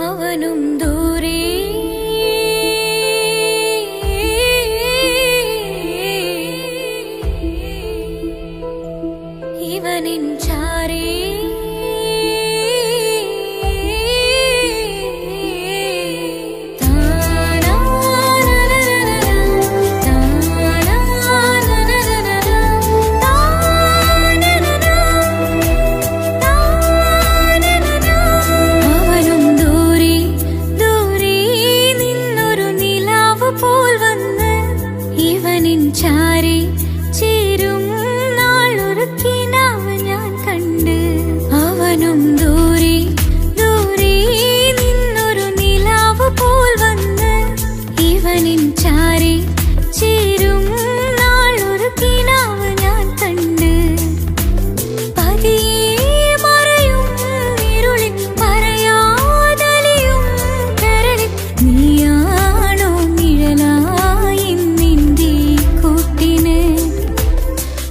അവനും ദൂരെ ഇവനിൻ ചാരേ ചാരി ചേരും നാളൊരുക്കിനാവ് ഞാൻ കണ്ട് അവനും ദൂരെ ദൂരെ നിന്നൊരു നിലാവ് പോൽ വന്ന് ഇവനിൻ ചാരി ചേരും നാളൊരുക്കിനാവ് ഞാൻ കണ്ട് പതിയെ മറയും ഇരുളിൽ പറയാതലിയും കരളിൽ നീയാണോ നിഴലായി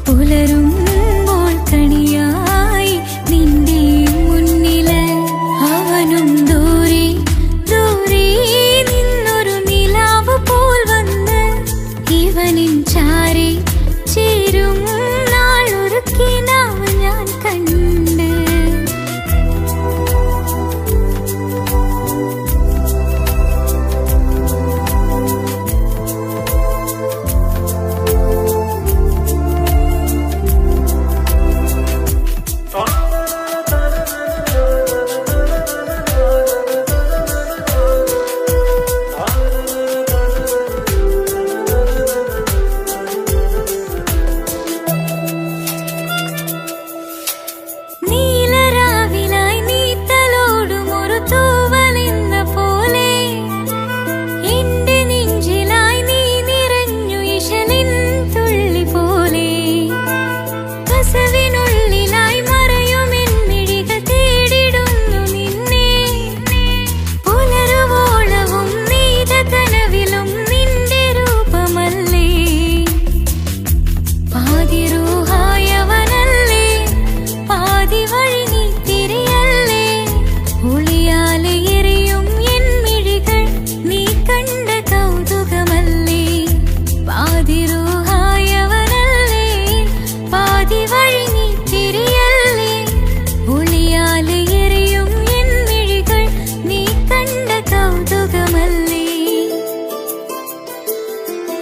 പുലരുമ്പോൾ കണിയായി നിന്റെ മുന്നില് അവനും ദൂരെ ദൂരെ നിന്നൊരു നിലാവ് പോൽ വന്ന് ഇവനിൻ ചാരി ചേരും നാളൊരുക്കിനാവ് ഞാൻ കണ്ട്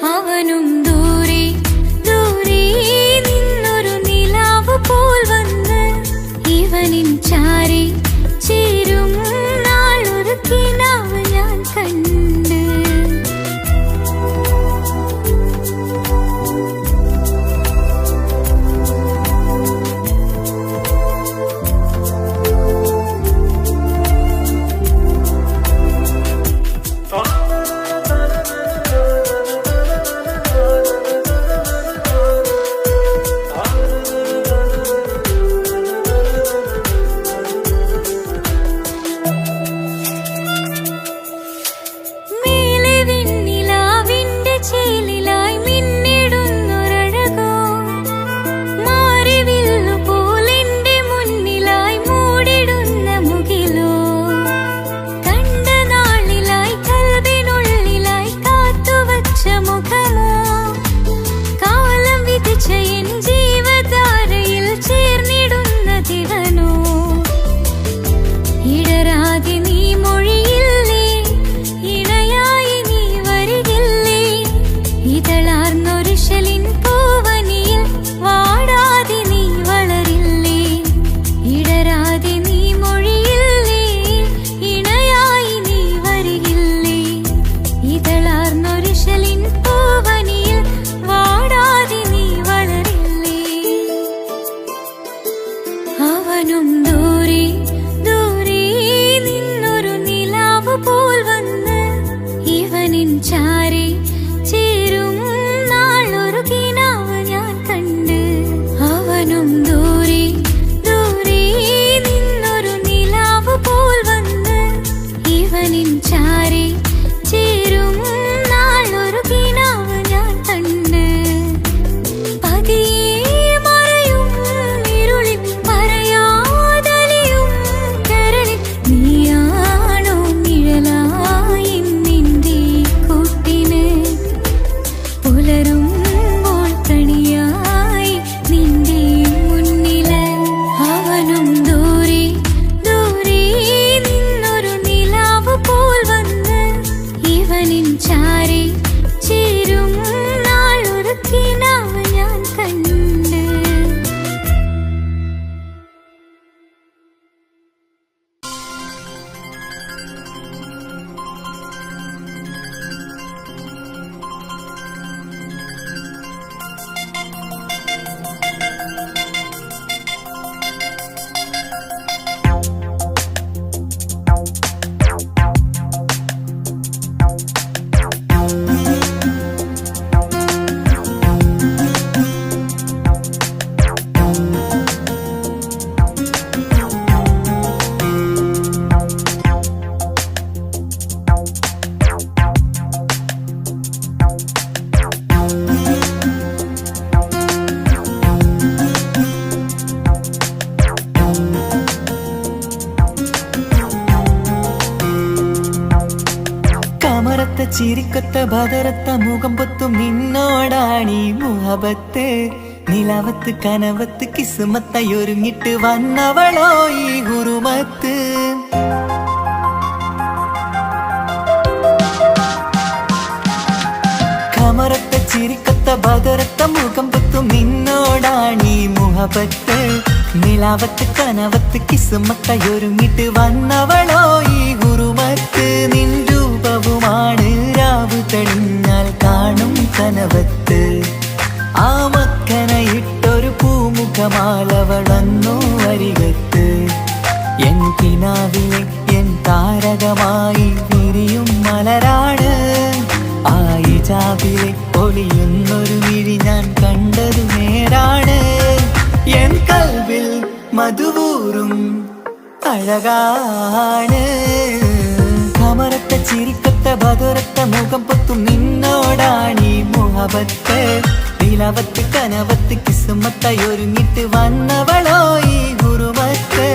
അവനും ദൂരെ ദൂരെ നിന്നൊരു നിലാവ് പോൽ വന്ന് ഇവനിൻ ചാരി ചേരും നാളൊരുക്കിനാവ് ഞാൻ കണ്ട് അവനും ദൂരെ ദൂരെ നിന്നൊരു നിലാവ് പോൽ വന്ന് ഇവനിൻ ചാരി ചേരും നാളൊരുക്കിനാവ് ഞാൻ കണ്ട് അവനും ദൂരെ ദൂരെ നിന്നൊരു നിലാവ് പോൽ വന്ന് ഇവനിൻ ചാരി ചേരും നാളൊരുക്കിനാവ് ഞാൻ കണ്ട് പതിയെ മറയും ചിരിക്കൊത്ത ബദറത്ത മുഖം പൊത്തും നിന്നോടാണീ മുഹബത്ത് നിലവത്ത് കനവത്ത് കിസ്മത്തയൊരുങ്ങിട്ട് വന്നവളോ ഈ ഹുറുമത്ത് കമറത്ത ചിരിക്കൊത്ത ബദറത്ത മുഖം പൊത്തും നിന്നോടാണീ മുഹബത്ത് നിലവത്ത് കനവത്ത് കിസ്മത്തയൊരുങ്ങിട്ട് വന്നവളോ ഈ ഹുറുമത്ത് നിൻ രൂപവുമാണ് രാവ് തെളിഞ്ഞാൽ കാണും കനവത്ത് ആ മക്കനയിട്ടൊരു പൂമുഖമാലവളന്നു അരികത്ത് എൻ കിനാവിലെ എൻ താരകമായി വിരിയും മലരാണ് ആ ഇജാബിലെ ഒളിയുന്നൊരു വിഴി ഞാൻ കണ്ടതു നേരാണ് എൻ കൽവിൽ മധുവൂറും അഴകാണ് കമറത്ത ചിരിക്കത്ത ബദറത്ത മുഖം പൊത്തും നിന്നോടാണീ മുഹബത്ത് നിലവത്ത് കനവത്ത് കിസ്മത്തയൊരുങ്ങിട്ട് വന്നവളോ ഈ ഹുറുമത്ത്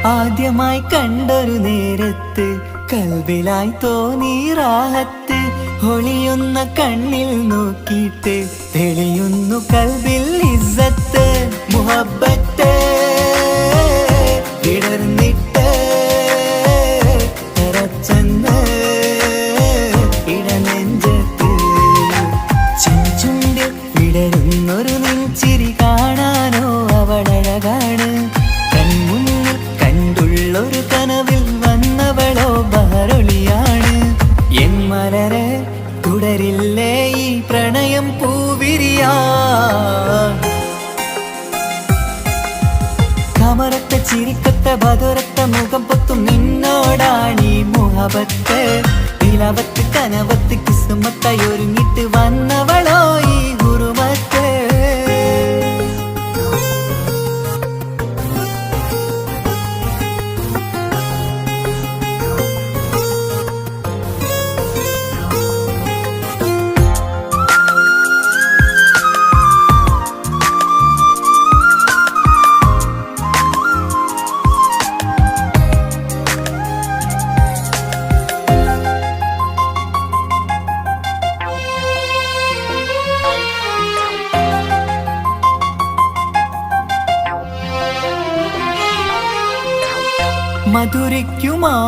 ആദ്യമായി കണ്ടൊരു നേരത്ത് കൽബിലായി തോന്നി റാഹത്ത് ഒളിയുന്ന കണ്ണിൽ നോക്കിയിട്ട് തെളിയുന്നു കൽബിൽ ഇസ്സത്ത് മുഹബ്ബത്ത് വിടർന്നിട്ട് തരച്ചെന്ന് ഇടനെഞ്ചത്ത് ചെഞ്ചുണ്ടിൽ വിടരുന്നൊരു നെഞ്ചിരി കാണാനോ അവളഴകാണ് ഒരു കനവിൽ വന്നവളോ ബഹറൊളിയാണ് എൻ മലരെ തുടരില്ലേ ഈ പ്രണയം പൂവിരിയാ കമറത്ത ചിരിക്കത്ത ബദറത്ത മുഖം പൊത്തും നിന്നോടാണീ മുഹബത്ത് നിലവത്ത് കനവത്ത് കിസ്മത്തയൊരുങ്ങിട്ട് വന്നവളോ ഈ ഹുറുമത്ത്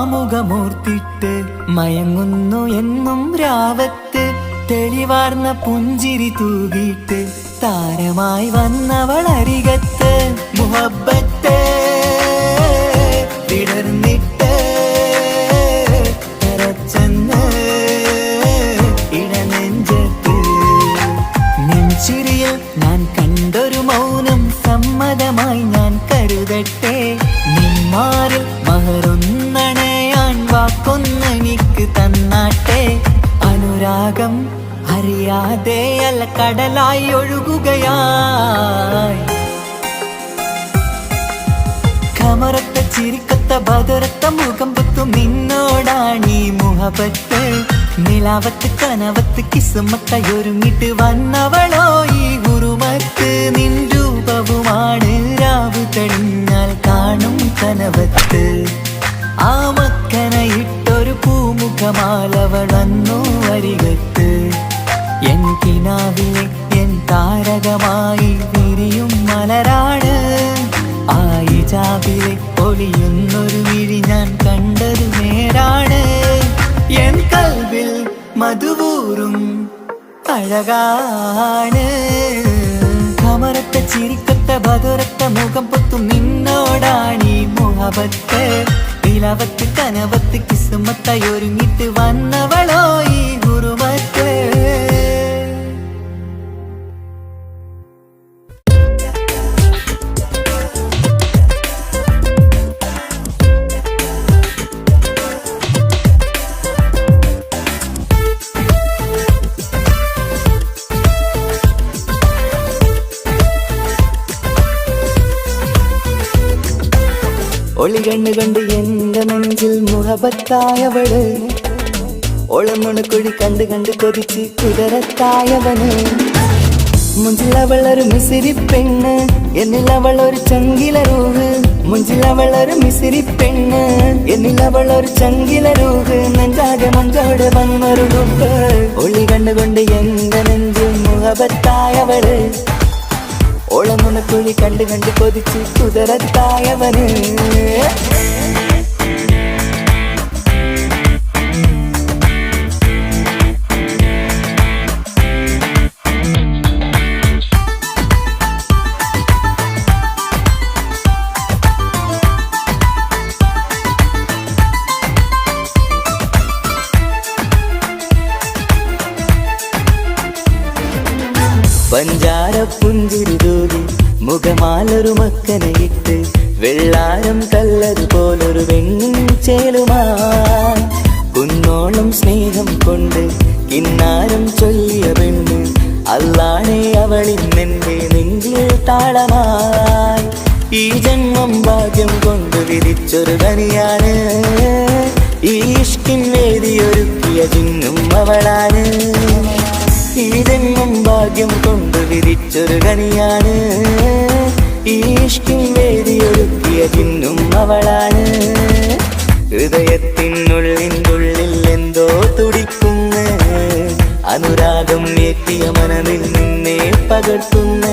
മധുരയ്ക്കുമാമുഖമൂർത്തിട്ട് മയങ്ങുന്നു എന്നും രാവത്ത് തെളിവാർന്ന പുഞ്ചിരി തൂകിയിട്ട് താരമായി വന്നവൾ അരികത്ത് മുഹബ്ബത്ത് വിടർന്നിട്ട് തരച്ചെന്ന് ഇടനെഞ്ചത്ത് നെഞ്ചിരിയിൽ ഞാൻ കണ്ടൊരു മൗനം സമ്മതമായി ഞാൻ കരുതട്ടെ നിന്മാറിൽ മഹറൊന്നണയാൻ വാക്കൊന്നെനിക്ക് തന്നാട്ടെ അനുരാഗം അറിയാതെ അല്ല കടലായി ഒഴുകുകയായി കമറത്ത ചിരിക്കത്ത ബദറത്ത മുഖം പൊത്തും നിന്നോടാണീ മുഹബത്ത് നിലവത്ത് കനവത്ത് കിസ്മത്തയൊരുങ്ങിട്ട് വന്നവളോ ഈ ഹുറുമത്ത് നിൻ രൂപവുമാണ് രാവ് തെളിഞ്ഞാൽ കാണും കനവത്ത് ആ മക്കനയിട്ടൊരു പൂമുഖമാലവളന്നു അരികത്ത് എൻ കിനാവിലെ എൻ താരകമായി വിരിയും മലരാണ് ആ ഇജാബിലെ ഒളിയുന്നൊരു വിഴി ഞാൻ കണ്ടതു നേരാണ് എൻ കൽവിൽ മധുവൂറും അഴകാണ് കമറത്ത ചിരിക്കത്ത ബദറത്ത മുഖം പൊത്തും നിന്നോടാണീ മുഹബത്ത് നിലവത്ത് കനവത്ത് കിസ്മത്തയൊരുങ്ങിട്ട് വന്നവളോ ഈ ഹുറുമത്ത് ഒളി കണ്ണുകൊണ്ട് എന്റെ നെഞ്ചിൽ മുഹബത്തായവള് ഒളമുണക്കുഴി കണ്ട് കണ്ട് കൊതിച്ച് കുതിരത്തായവന് മുഞ്ചിലവളൊരു മിസിരി പെണ്ണ് എന്നിലവളൊരു ചങ്കില രൂഹ് മുഞ്ചിലവളൊരു മിസിരി പെണ്ണ് എന്നിലവളൊരു ചങ്കില രൂഹ് നെഞ്ചാകെ മഞ്ചോട് വന്നൊരു ഡുബ് ഒളി കണ്ണുകൊണ്ട് എന്റെ നെഞ്ചിൽ മുഹബത്തായവള് ഓളമുണക്കുഴി കണ്ട് കണ്ട് കൊതിച്ച് കുതിരത്തായവന് പഞ്ചാര പുഞ്ചിരി തൂകി മുഖമാലൊരു മക്കനയിട്ട് വെള്ളാരം കല്ലതുപോലൊരു വെണ്ണിൻ ചേലുമാ കുന്നോളം സ്നേഹം കൊണ്ട് കിന്നാരം ചൊല്ലിയ പെണ്ണ് അല്ലാണേ അവളിന്നെന്റെ നെഞ്ചിൽ താളമായി ഈ ജന്മം ഭാഗ്യം കൊണ്ട് വിധിച്ചൊരു തനിയാണ് ഈ ഇഷ്കിൻ വേദിയൊരുക്കിയ ജിന്നും അവളാണ് ഈ ജന്മം ഭാഗ്യം കൊണ്ട് വിരിച്ചൊരു കനിയാണ് ഈ ഇഷ്കിൻ വേദിയൊരുക്കിയ ജിന്നും അവളാണ് ഹൃദയത്തിനുള്ളിൽ എന്തോ തുടിക്കുന്ന അനുരാഗം ഏറ്റിയ മനമിൽ നിന്നെ പകർത്തുന്ന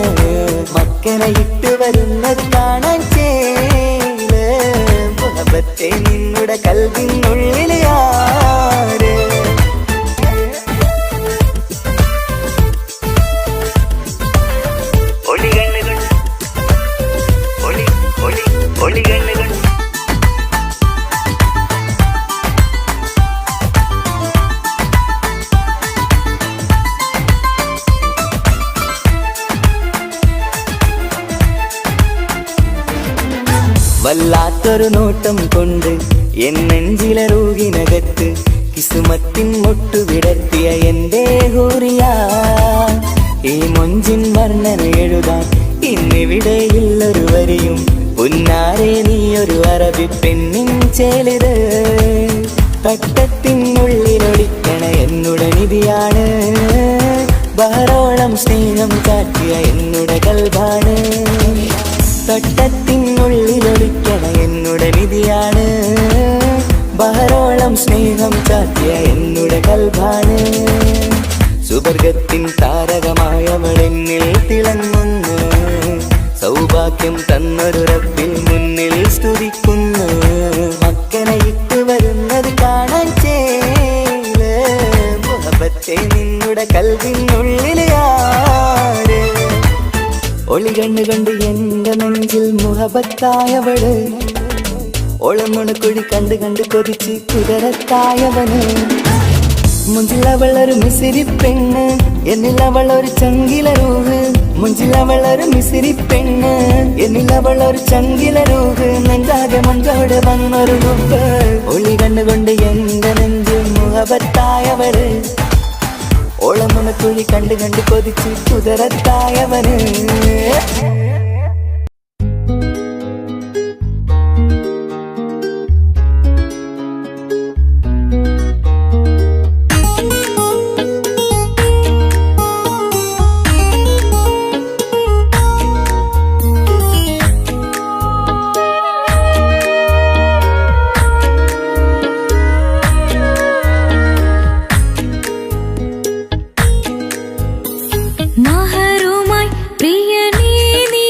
മക്കനെ ഇട്ട് വരുന്നത് കാണാൻ ചേല് മുഹബത്തെ നിന്നുടെ കൽവിനുള്ളിലെ ആര് വല്ലാത്തൊരു നോട്ടം കൊണ്ട് എൻ നെഞ്ചിലെ റൂഹിനകത്ത് കിസുമത്തിൻ മുട്ടു വിടർത്തിയ എന്റെ ഹൂറിയ ഈ മൊഞ്ചിൻ വർണ്ണന എഴുതാൻ ഇന്നിവിടെയുള്ളൊരു വരിയും പുന്നാരെ നീയൊരു അറബി പെണ്ണിൻ ചേലിത് തട്ടത്തിനുള്ളിലൊളിക്കണ എന്നുടെ നിധിയാണ് ബഹറോളം സ്നേഹം കാട്ടിയ എന്നുടെ കൽബാണ് തട്ടത്തിനുള്ളിലൊളിക്കണ എന്നുടെ നിധിയാണ് ബഹറോളം സ്നേഹം കാട്ടിയ എന്നുടെ കൽബാണ് സുവർഗത്തിൻ താരകമായവളെന്നിൽ തിളങ്ങുന്നു സൗഭാഗ്യം തന്നൊരു റബ്ബിൽ മുന്നിൽ സ്തുതിക്കുന്നു മക്കനെ ഇട്ട് വരുന്നത് കാണാൻ ചേല് മുഹബത്തെ നിന്നുടെ കൽവിനുള്ളിലെ ആര് ഒളി കണ്ണുകൊണ്ട് എന്റെ നെഞ്ചിൽ മുഹബത്തായവള് ഒളമുണക്കുഴി കണ്ട് കണ്ട് കൊതിച്ച് കുതിരത്തായവന് മുഞ്ചിലവളൊരു മിസിരി പെണ്ണ് എന്നിലവളൊരു ചങ്കില രൂഹ് മുഞ്ചിലവളൊരു മിസിരി പെണ്ണ് എന്നിലവളൊരു ചങ്കില രൂഹ് നെഞ്ചാകെ മഞ്ചോട് വന്നൊരു ഡുബ് ഒളി കണ്ണുകൊണ്ട് എന്റെ നെഞ്ചിൽ മുഹബത്തായവള് ഓളമുണക്കുഴി കണ്ട് കണ്ട് കൊതിച്ച് കുതിരത്തായവന് മഹറുമായി പ്രിയനേ നീ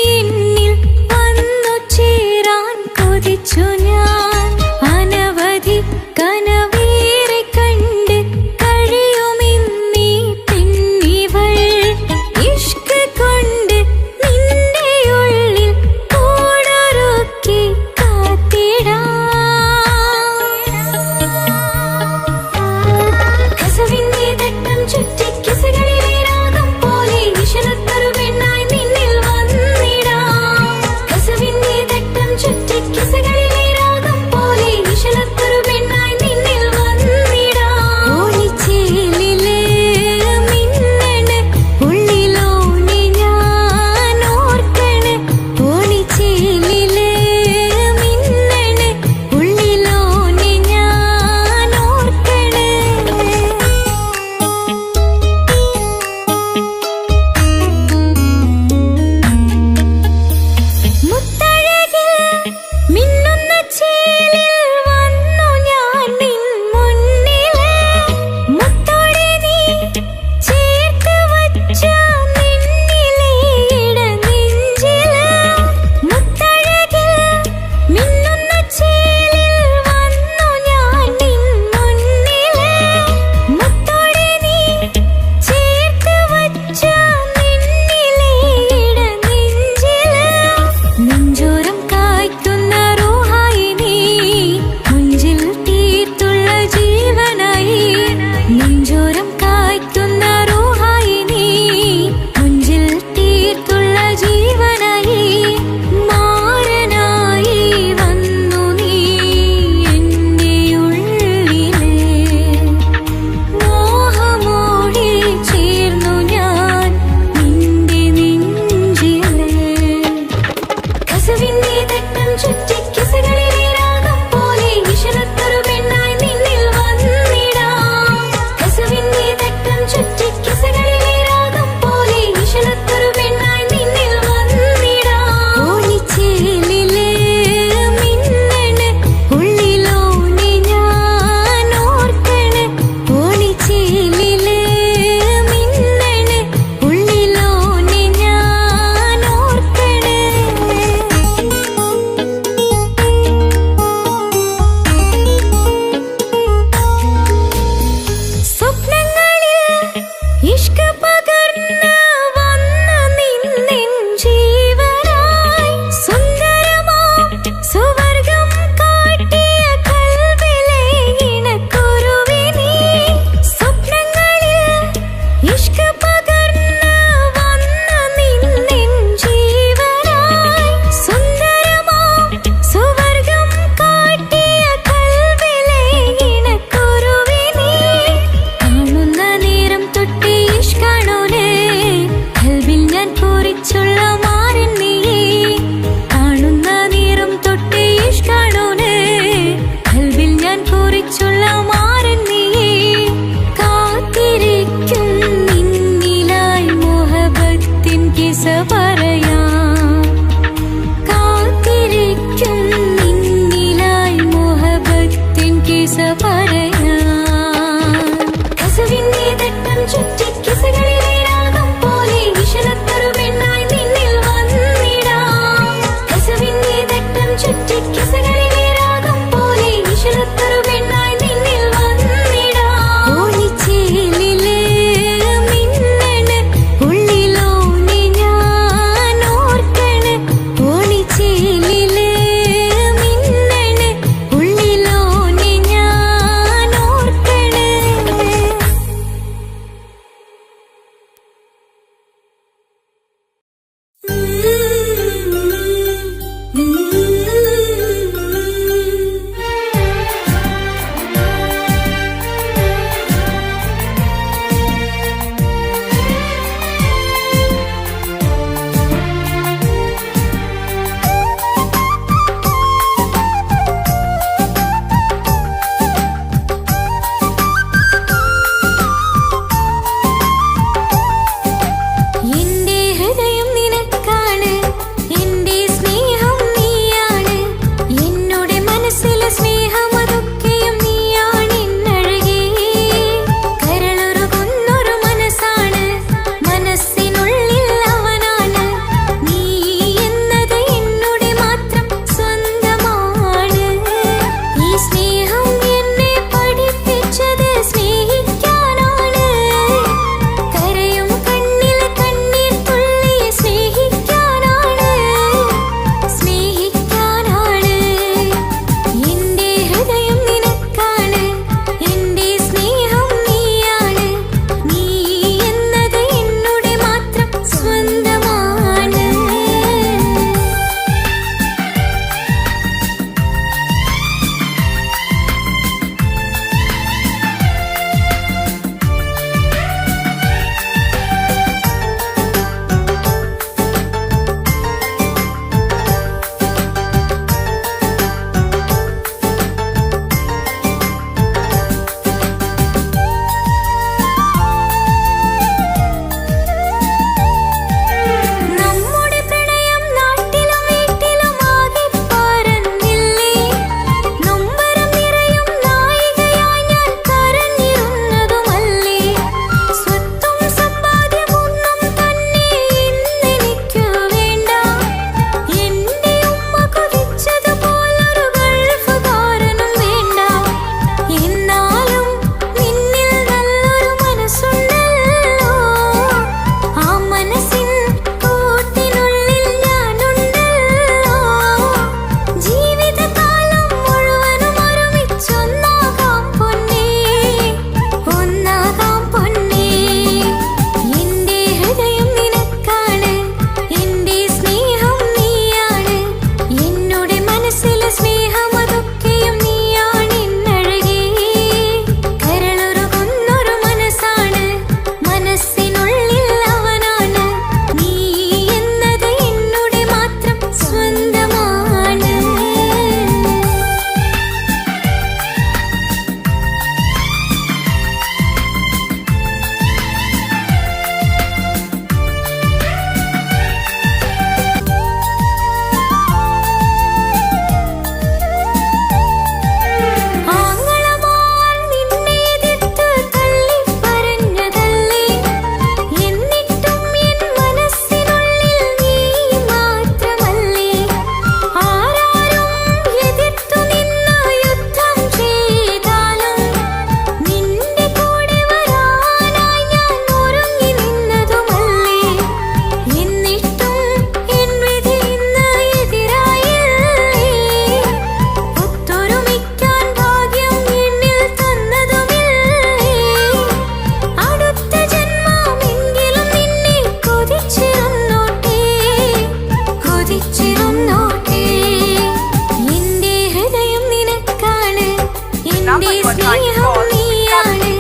സ്നേഹം നീയാണ്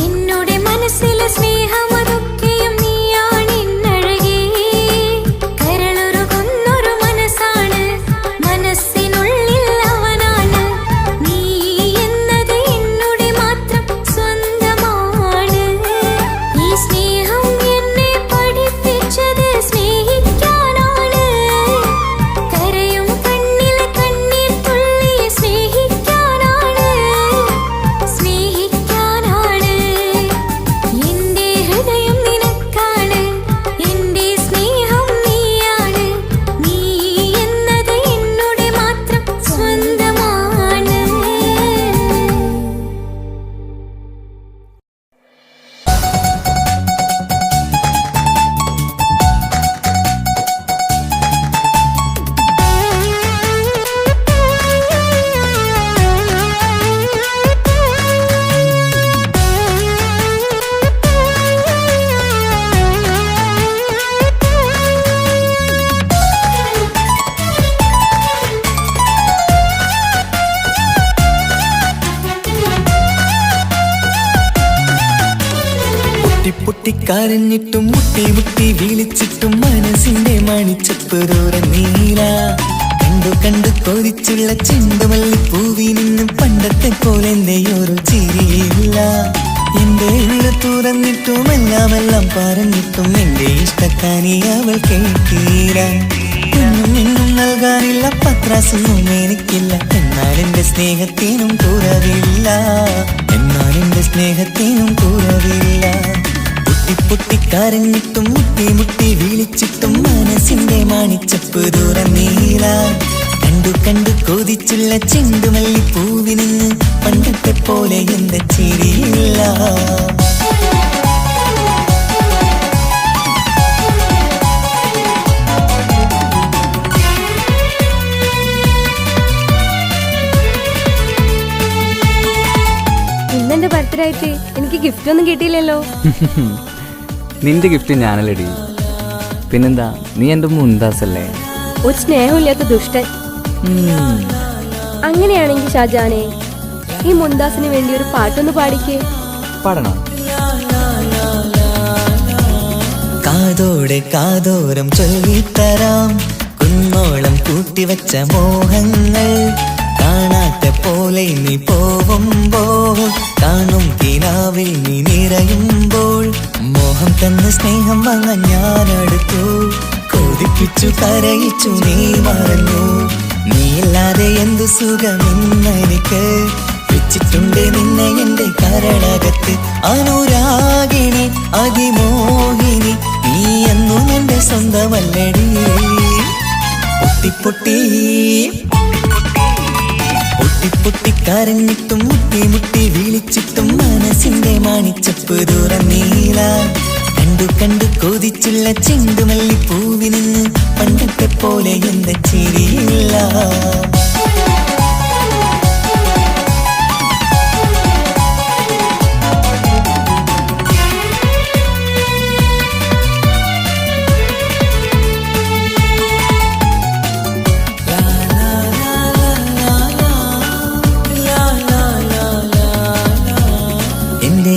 എന്നുടെ മനസ്സിലെ സ്നേഹം അതൊക്കെയും നീയാണ് എന്നഴകേ കരളുരുകുന്നൊരു മനസ്സാണ് മനസ്സിനുള്ളിൽ അവനാണ് നീ എന്നത് എന്നുടെ മാത്രം സ്വന്തമാണ് ഈ സ്നേഹം എന്നെ പഠിപ്പിച്ചത് സ്നേഹിക്കാനാണ് കരയും കണ്ണിലെ കണ്ണീർ തുള്ളി സ്നേഹിക്കാനാണ് എന്റെ ഹൃദയം നിനക്കാണ് എന്റെ സ്നേഹം നീയാണ് നീ എന്നത് എന്നുടെ മാത്രം സ്വന്തമാണ്. പൊട്ടിക്കരഞ്ഞിട്ടും മുട്ടി മുട്ടി വിളിച്ചിട്ടും മനസ്സിന്റെ മണിച്ചപ്പ് ദൂരം നീല കണ്ടു കണ്ടു കൊതിച്ചുള്ള ചെണ്ടുമല്ലി പൂവിൽ നിന്നും പണ്ടത്തെ പോലെ ഒരു ചിരിയില്ല എന്റെ ഉള്ളു തുറന്നിട്ടും എല്ലാം പറഞ്ഞിട്ടും എന്റെ ഇഷ്ടക്കാരി അവൾ കേട്ടീര ഇന്നും നൽകാനില്ല പത്രാസൊന്നും എനിക്കില്ല എന്നാൽ എന്റെ സ്നേഹത്തിനും കുറവില്ല പൊട്ടിക്കരഞ്ഞിട്ടും മുട്ടി മുട്ടി വിളിച്ചിട്ടും മനസ്സിന്റെ മാണിച്ചപ്പ് ദൂരം നീല കണ്ടു കണ്ടു കൊതിച്ചുള്ള ചെണ്ടുമല്ലി പൂവിൽ നിന്ന് പണ്ടത്തെ പോലെ എന്റെ ചിരിയില്ല ഇന്നെന്റെ ബർത്ത്ഡേ ആയിട്ട് എനിക്ക് ഗിഫ്റ്റ് ഒന്നും കിട്ടിയില്ലല്ലോ. നിന്റെ ഗിഫ്റ്റ് ഞാനല്ലടി, പിന്നെന്താ, നീ എന്റെ മുന്താസല്ലേ. ഒരു സ്നേഹമില്ലാത്ത ദുഷ്ടൻ. അങ്ങനെയാണെങ്കിൽ ഷാജാനെ, ഈ മുന്താസിന് വേണ്ടി ഒരു പാട്ടൊന്ന് പാടിക്കേ. പാടണം. കാതോടെ കാതോരം ചൊല്ലിത്തരാം കുന്നോളം കൂട്ടിവച്ച മോഹങ്ങൾ കാണാത്ത പോലെ നീ പോവുമ്പോൾ കാണും കിനാവിൽ നീ നിറയുമ്പോൾ മോഹം തന്ന സ്നേഹം വാങ്ങാൻ ഞാനടുത്തു കൊതിപ്പിച്ചു കരയിച്ചു നീ മറന്നു നീയില്ലാതെ എന്തു സുഖമെന്നെനിക്ക് വെച്ചിട്ടുണ്ട് നിന്നെ എന്റെ കരളകത്ത് അനുരാഗിണി അതിമോഹിനി നീ എന്നും എന്റെ സ്വന്തമല്ലടി പൊട്ടിക്കരഞ്ഞിട്ടും മുട്ടി മുട്ടി വിളിച്ചിട്ടും മനസ്സിന്റെ മാണിച്ചപ്പ് ദൂരം നീല കണ്ടു കണ്ടു കൊതിച്ചുള്ള ചെണ്ടുമല്ലി പൂവിൽ നിന്ന് പണ്ടത്തെ പോലെ എന്റെ ചിരിയില്ല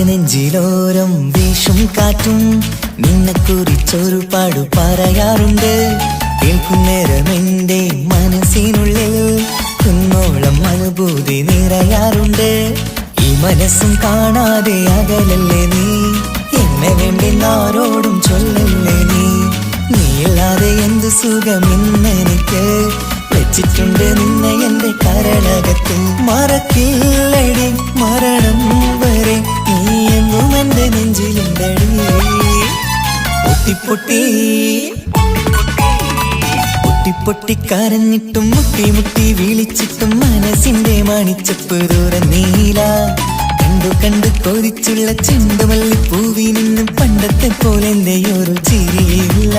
നെഞ്ചിലോരം വീശും കാറ്റും നിന്നെ കുറിച്ചൊരു പാടു പറയാറുണ്ട് കേൾക്കുന്നേരം എന്റെ മനസ്സിനുള്ളിൽ കുന്നോളം അനുഭൂതി നിറയാറുണ്ട് ഈ മനസ്സും കാണാതെ അകലല്ലേ നീ എന്നെ വേണ്ടി ആരോടും ചൊല്ലല്ലേ നീയില്ലാതെ എന്ത് സുഖമെന്നെനിക്ക് വെച്ചിട്ടുണ്ട് നിന്നെ എന്റെ കരളകത്ത് മറക്കില്ലടി മരണം വരെ നീ എന്നും എന്റെ നെഞ്ചിലുണ്ടടി പൊട്ടിക്കരഞ്ഞിട്ടും മുട്ടി മുട്ടി വിളിച്ചിട്ടും മനസ്സിന്റെ മാണിച്ചപ്പ് ദൂരം നീല കണ്ടു കണ്ടു കൊതിച്ചുള്ള ചെണ്ടുമല്ലി പൂവിൽ നിന്നും പണ്ടത്തെ പോലെ എന്റെ ഒരു ചിരിയില്ല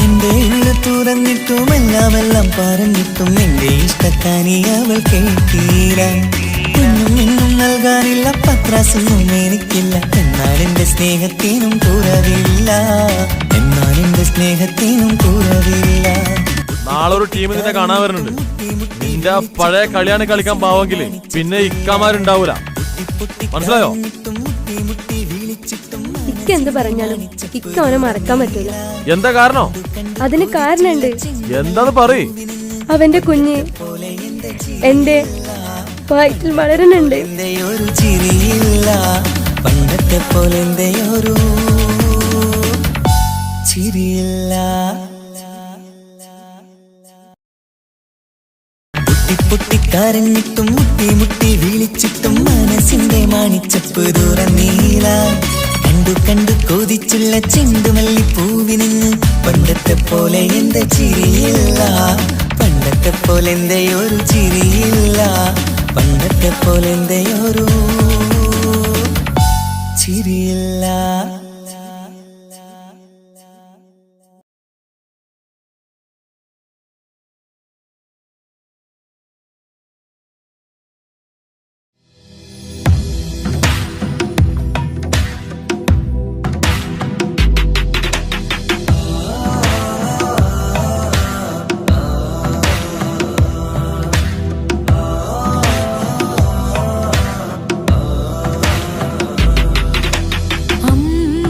എന്റെ ഉള്ളു തുറന്നിട്ടും എല്ലാം പറഞ്ഞിട്ടും എന്റെ ഇഷ്ടക്കാരി അവൾ കേട്ടീര ഇന്നും നൽകാനില്ല പത്രാസൊന്നും എനിക്കില്ല എന്നാൽ എന്റെ സ്നേഹത്തിനും കുറവില്ല നാളെ ഒരു ടീം നിന്നെ കാണാൻ വരുന്നുണ്ട്. നിന്റെ പഴയ കളിയാണ് കളിക്കാൻ പാവെങ്കിൽ പിന്നെ ഇക്കാമാരുണ്ടാവൂല. മനസ്സിലായോ? ഇക്ക എന്ത് പറഞ്ഞാലും ഇക്ക അവനെ മറക്കാൻ പറ്റൂല. എന്താ കാരണം? അതിന് കാരണമുണ്ട്. എന്താന്ന് പറയ്. അവന്റെ കുഞ്ഞ് എന്റെ വയറ്റിൽ വളരുന്നുണ്ട്. ഒരു ചിരിയില്ല പണ്ടത്തെ പോലെ ഒരു ചിരിയില്ല. പൊട്ടിക്കരഞ്ഞിട്ടും മുട്ടി മുട്ടി വിളിച്ചിട്ടും മനസ്സിന്റെ മാണിച്ചപ്പ് തുറന്നീല. കണ്ടു കണ്ടു കൊതിച്ചുള്ള ചെണ്ടുമല്ലിപ്പൂവിനിന്ന് പണ്ടത്തെ പോലെ എന്റെ ചിരിയില്ല. പണ്ടത്തെ പോലെ എന്റെ ഒരു ചിരിയില്ല. പണ്ടത്തെ പോലെ എന്റെ ഒരു ചിരിയില്ല. അമ്മ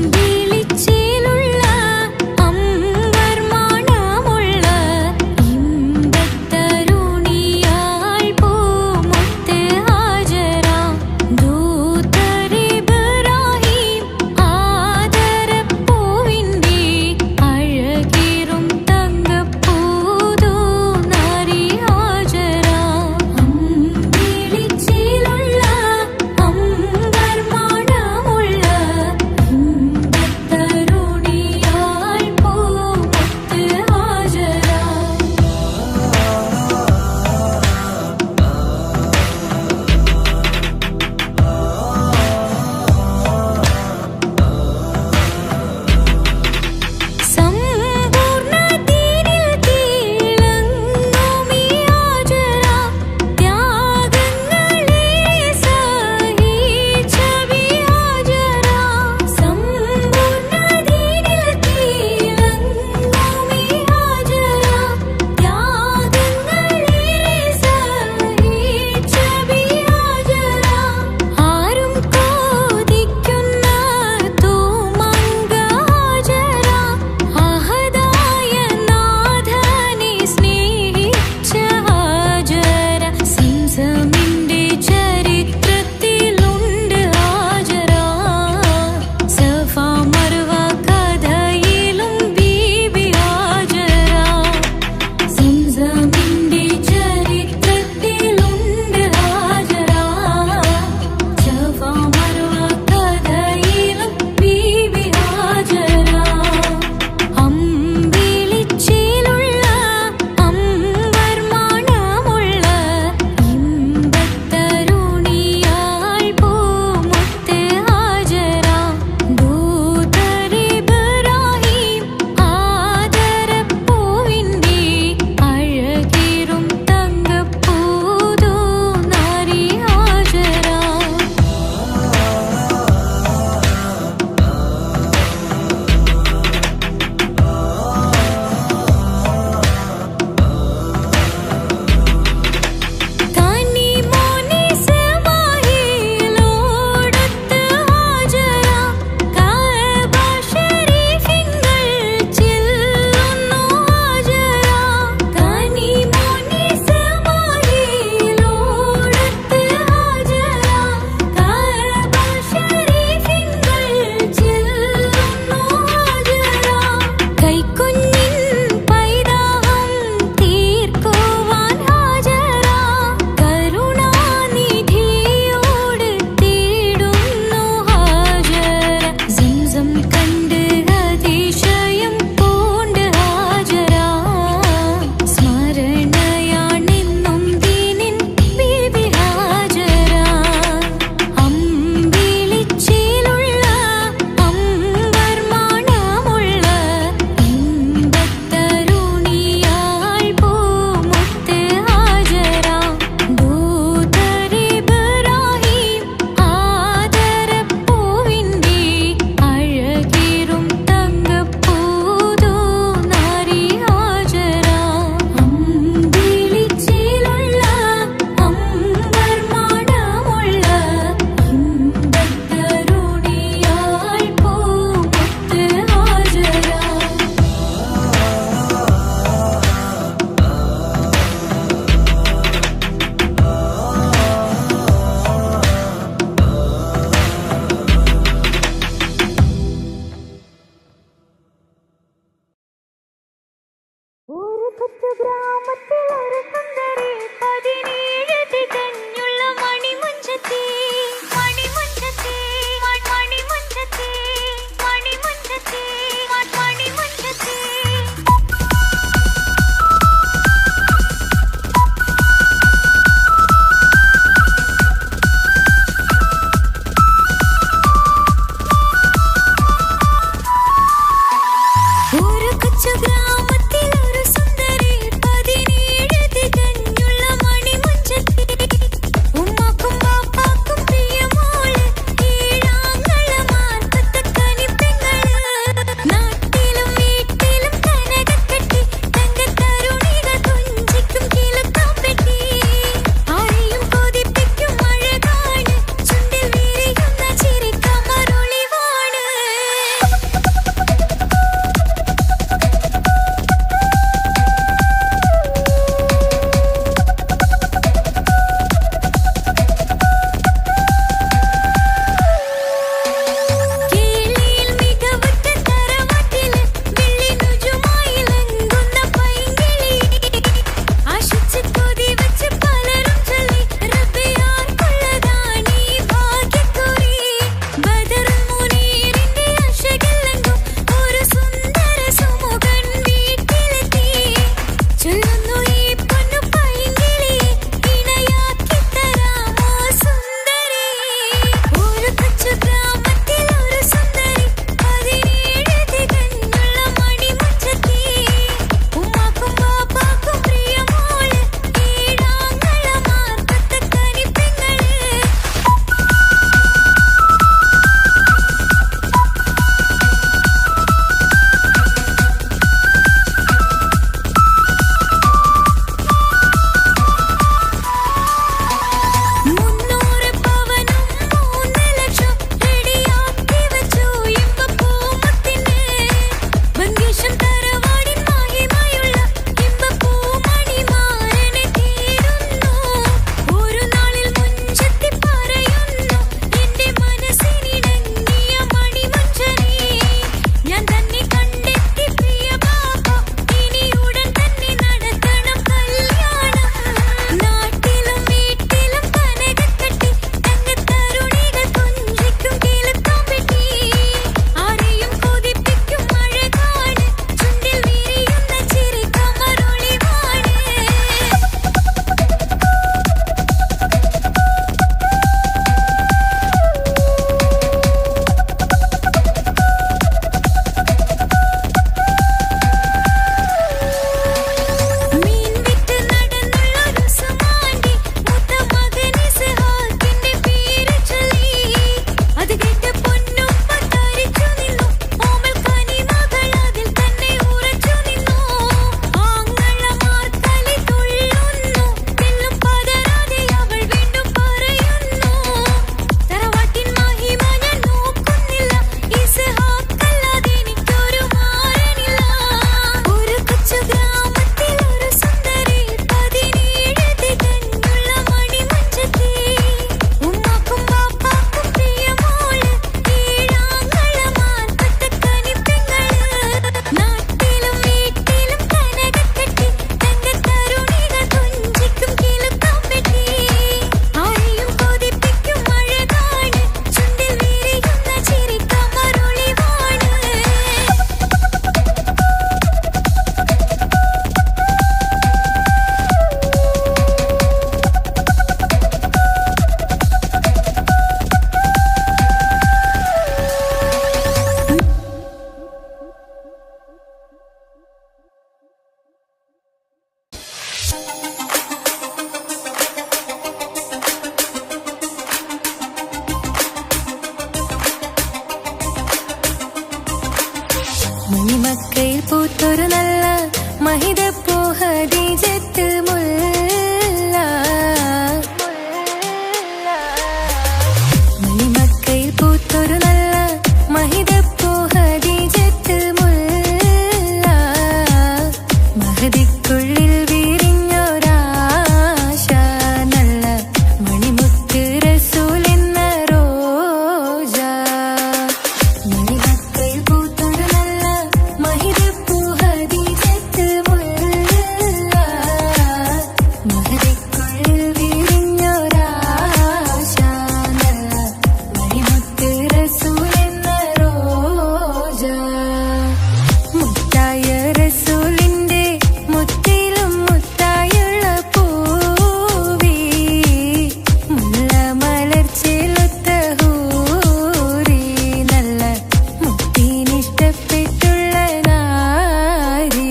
മണിമക്കയിൽ പൂത്തൊരു നല്ല മഹിതപ്പൂ ഹദീജത്ത് മുല്ല. മണിമക്കയിൽ പൂത്തൊരു നല്ല മഹിതപ്പൂ ഹദീജത്ത് മുല്ല. മഹദിക്കുള്ളിൽ വിരിഞ്ഞൊരാശ നല്ല മണിമുത്ത് റസൂൽ എന്ന റോജ. മണിമക്കയിൽ പൂത്തൊരു നല്ല മഹിതപ്പൂ ഹദീജത്ത് മുല്ല. മഹദിക്കുള്ളിൽ വിരിഞ്ഞൊരാശ നല്ല മണിമുത്ത് റസൂൽ എന്ന റോജ. മുത്തായ റസൂലിന്റെ മുത്തിലും മുത്തായുള്ള പൂവി മുല്ല മലർച്ചയിലൊത്ത ഹൂറി നല്ല മുത്തിനിഷ്ടപ്പെട്ടുള്ള നാരി.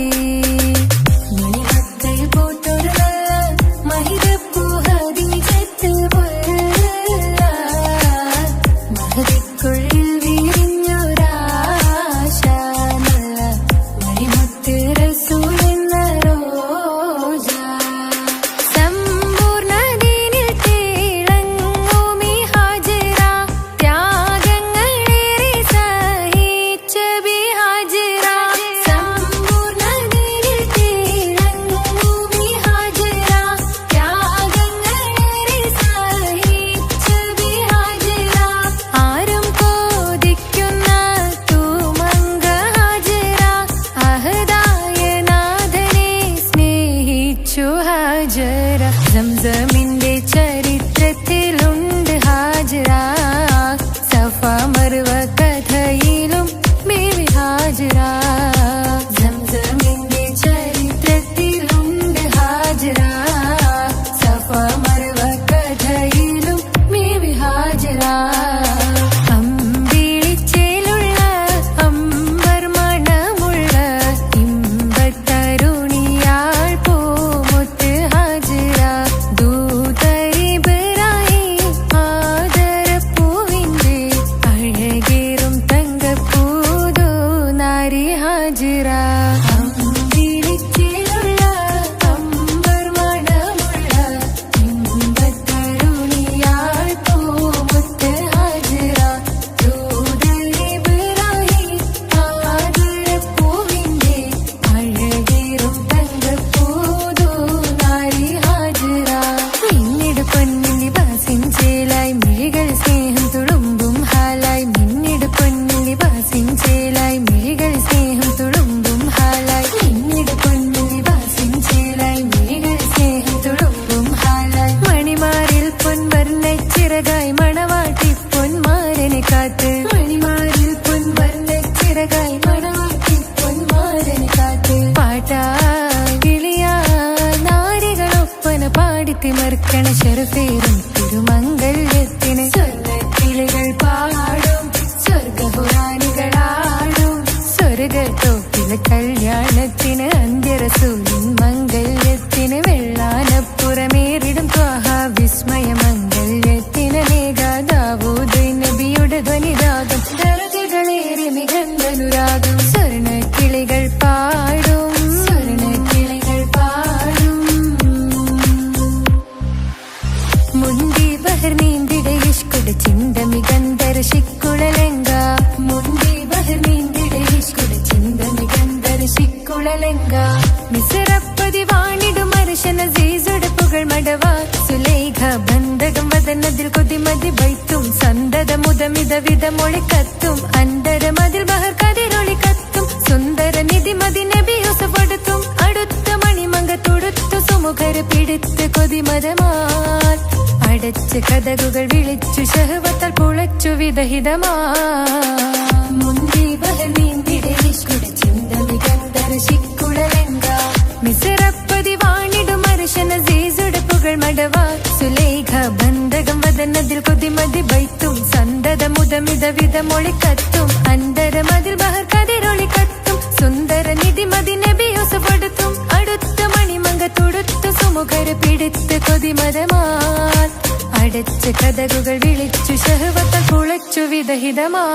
മണിമക്കയിൽ പൂത്തൊരു നല്ല മഹിതപ്പൂ ഹദീജത്ത് മുല്ല. മഹദിക്കുള്ളിൽ വിരിഞ്ഞൊരാശ നല്ല മണിമുത്ത് റസൂൽ എന്ന റോജ. സമ്പൂർണ്ണദീനിൽ തിളങ്ങുമീ ഹാജറ ത്യാഗങ്ങളേറെ സഹിച്ച ബിഹാജറ. സമ്പൂർണ്ണദീനിൽ തിളങ്ങുമീ ഹാജറ ത്യാഗങ്ങളേറെ സഹിച്ച ബിഹാജറ. ആരും കോതിക്കുന്ന തൂമങ്ക ഹാജറ അഹദായ നാഥനെ സ്നേഹിച്ചു ഹാജറ. സംസമിന്റെ ചരിത്രത്തിലുണ്ട് ഹാജറ. സഫ മർവ കഥയിലും ബീവി ഹാജറ. സംസമിന്റെ ചരിത്രത്തിലുണ്ട് ഹാജറ. സഫ മർവ കഥയിലും ബീവി ഹാജറ. അമ്പിളിച്ചേലുള്ള അമ്പർ മണമുള്ള ഇമ്പത്തരുണിയാൾ പൂമുത്ത് ഹാജറ. ദൂതരിബറായി ആദരപ്പൂവിന്റെ അഴകേറും തങ്കപ്പൂതോ നാരി ഹാജറ. അമ്പിളിച്ചേലുള്ള അമ്പർ മണമുള്ള ഇമ്പത്തരുണിയാൾ പൂമുത്ത് ഹാജറ. ദൂതരിബറായി ആദരപ്പൂവിന്റെ അഴകേറും തങ്കപ്പൂതോ നാരി ഹാജറ. മിന്നിട് പൊന്നിൻ ലിബാസിൻ ചേലായി മിഴികൾ സ്നേഹം തുളുമ്പും ഹാലായി. മിന്നിട് പൊന്നിൻ ലിബാസിൻ ചേലായി മിഴികൾ സ്നേഹം തുളുമ്പും ഹാലായി. മിന്നിട് പൊന്നിൻ ലിബാസിൻ ചേലായി മിഴികൾ സ്നേഹം തുളുമ്പും ഹാലായി. മണിമാരിൽ പൊൻവർണ്ണച്ചിറകായി മണവാട്ടി പൊന്മാരനെ കാത്ത്. മണിമാരിൽ പൊൻവർണ്ണച്ചിറകായി മണവാട്ടി പൊന്മാരനെ കാത്ത്. പാട്ടായി വിളിയായി നാരികളൊപ്പന പാടിത്തിമർക്കണ ശരഫേറും തിരുമംഗല്യത്തിന്. സ്വർണ്ണക്കിളികൾ പാടും സ്വർഗപുരാണികളാടും സ്വർഗത്തോപ്പിലെ കല്യാണത്തിന്. അന്ത്യറസൂലിൻ മംഗല്യത്തിന് വെള്ളാനപ്പുറമേറിടും ത്വാഹ വിസ്മയ മംഗല്യത്തിന്. മേഘാദാവൂദ് നബിയുടെ ധ്വനിരാഗം ദരജകളേറി മികന്ധനുരാഗം. സ്വർണ്ണക്കിളികൾ പാടും സ്വർണ്ണക്കിളികൾ പാടും. മുന്തി ബഹർ നീന്തിട ഇഷ്കുട ചിന്ത മികന്ധര ശിക്കുളലങ്ക. മുന്തി ബഹർ നീന്തിട ഇഷ്കുട ചിന്ത മികന്ധര ശിക്കുളലങ്ക. മിസറപ്പതി വാണിടും അർശന സീസുടെ പുകൾ മടവ. സുലൈഖ ബന്ധകം വദനതിൽ കൊതിമതി വൈത്തും സന്തത മുതമിത വിധമൊളി കത്തും. അന്തരമതിൽ ബഹർ കതിരൊളി കത്തും. സുന്ദര നിധിമതി നബി യൂസഫെടുത്തും. അടുത്ത മണിമങ്ക തുടുത്തു സുമുഖര് പിടിത്ത് കൊതിമതമാൽ. അടച്ച കഥകുകൾ വിളിച്ചു ശഹവത്താൽ പുളച്ചു വിദഹിതമാ. മുന്തി ബഹർ നീന്തിട ഇഷ്കുട ചിന്ത മികന്ധര ശിക്കുളലങ്ക. മിസറപ്പതി വാണിടും അർശന സീസുടെ പുകൾ മടവ. സുലൈഖ ബന്ധകം വദനതിൽ കൊതിമതി വൈത്തും സന്തത മുതമിത വിധമൊളി കത്തും. അന്തരമതിൽ ബഹർ കതിരൊളി കത്തും. സുന്ദര നിധിമതി നബി യൂസഫെടുത്തും. അടുത്ത മണിമങ്ക തുടുത്തു സുമുഖര് പിടിത്ത് കൊതിമതമാൽ. അടച്ച കഥകുകൾ വിളിച്ചു ശഹവത്താൽ പുളച്ചു വിദഹിതമാ.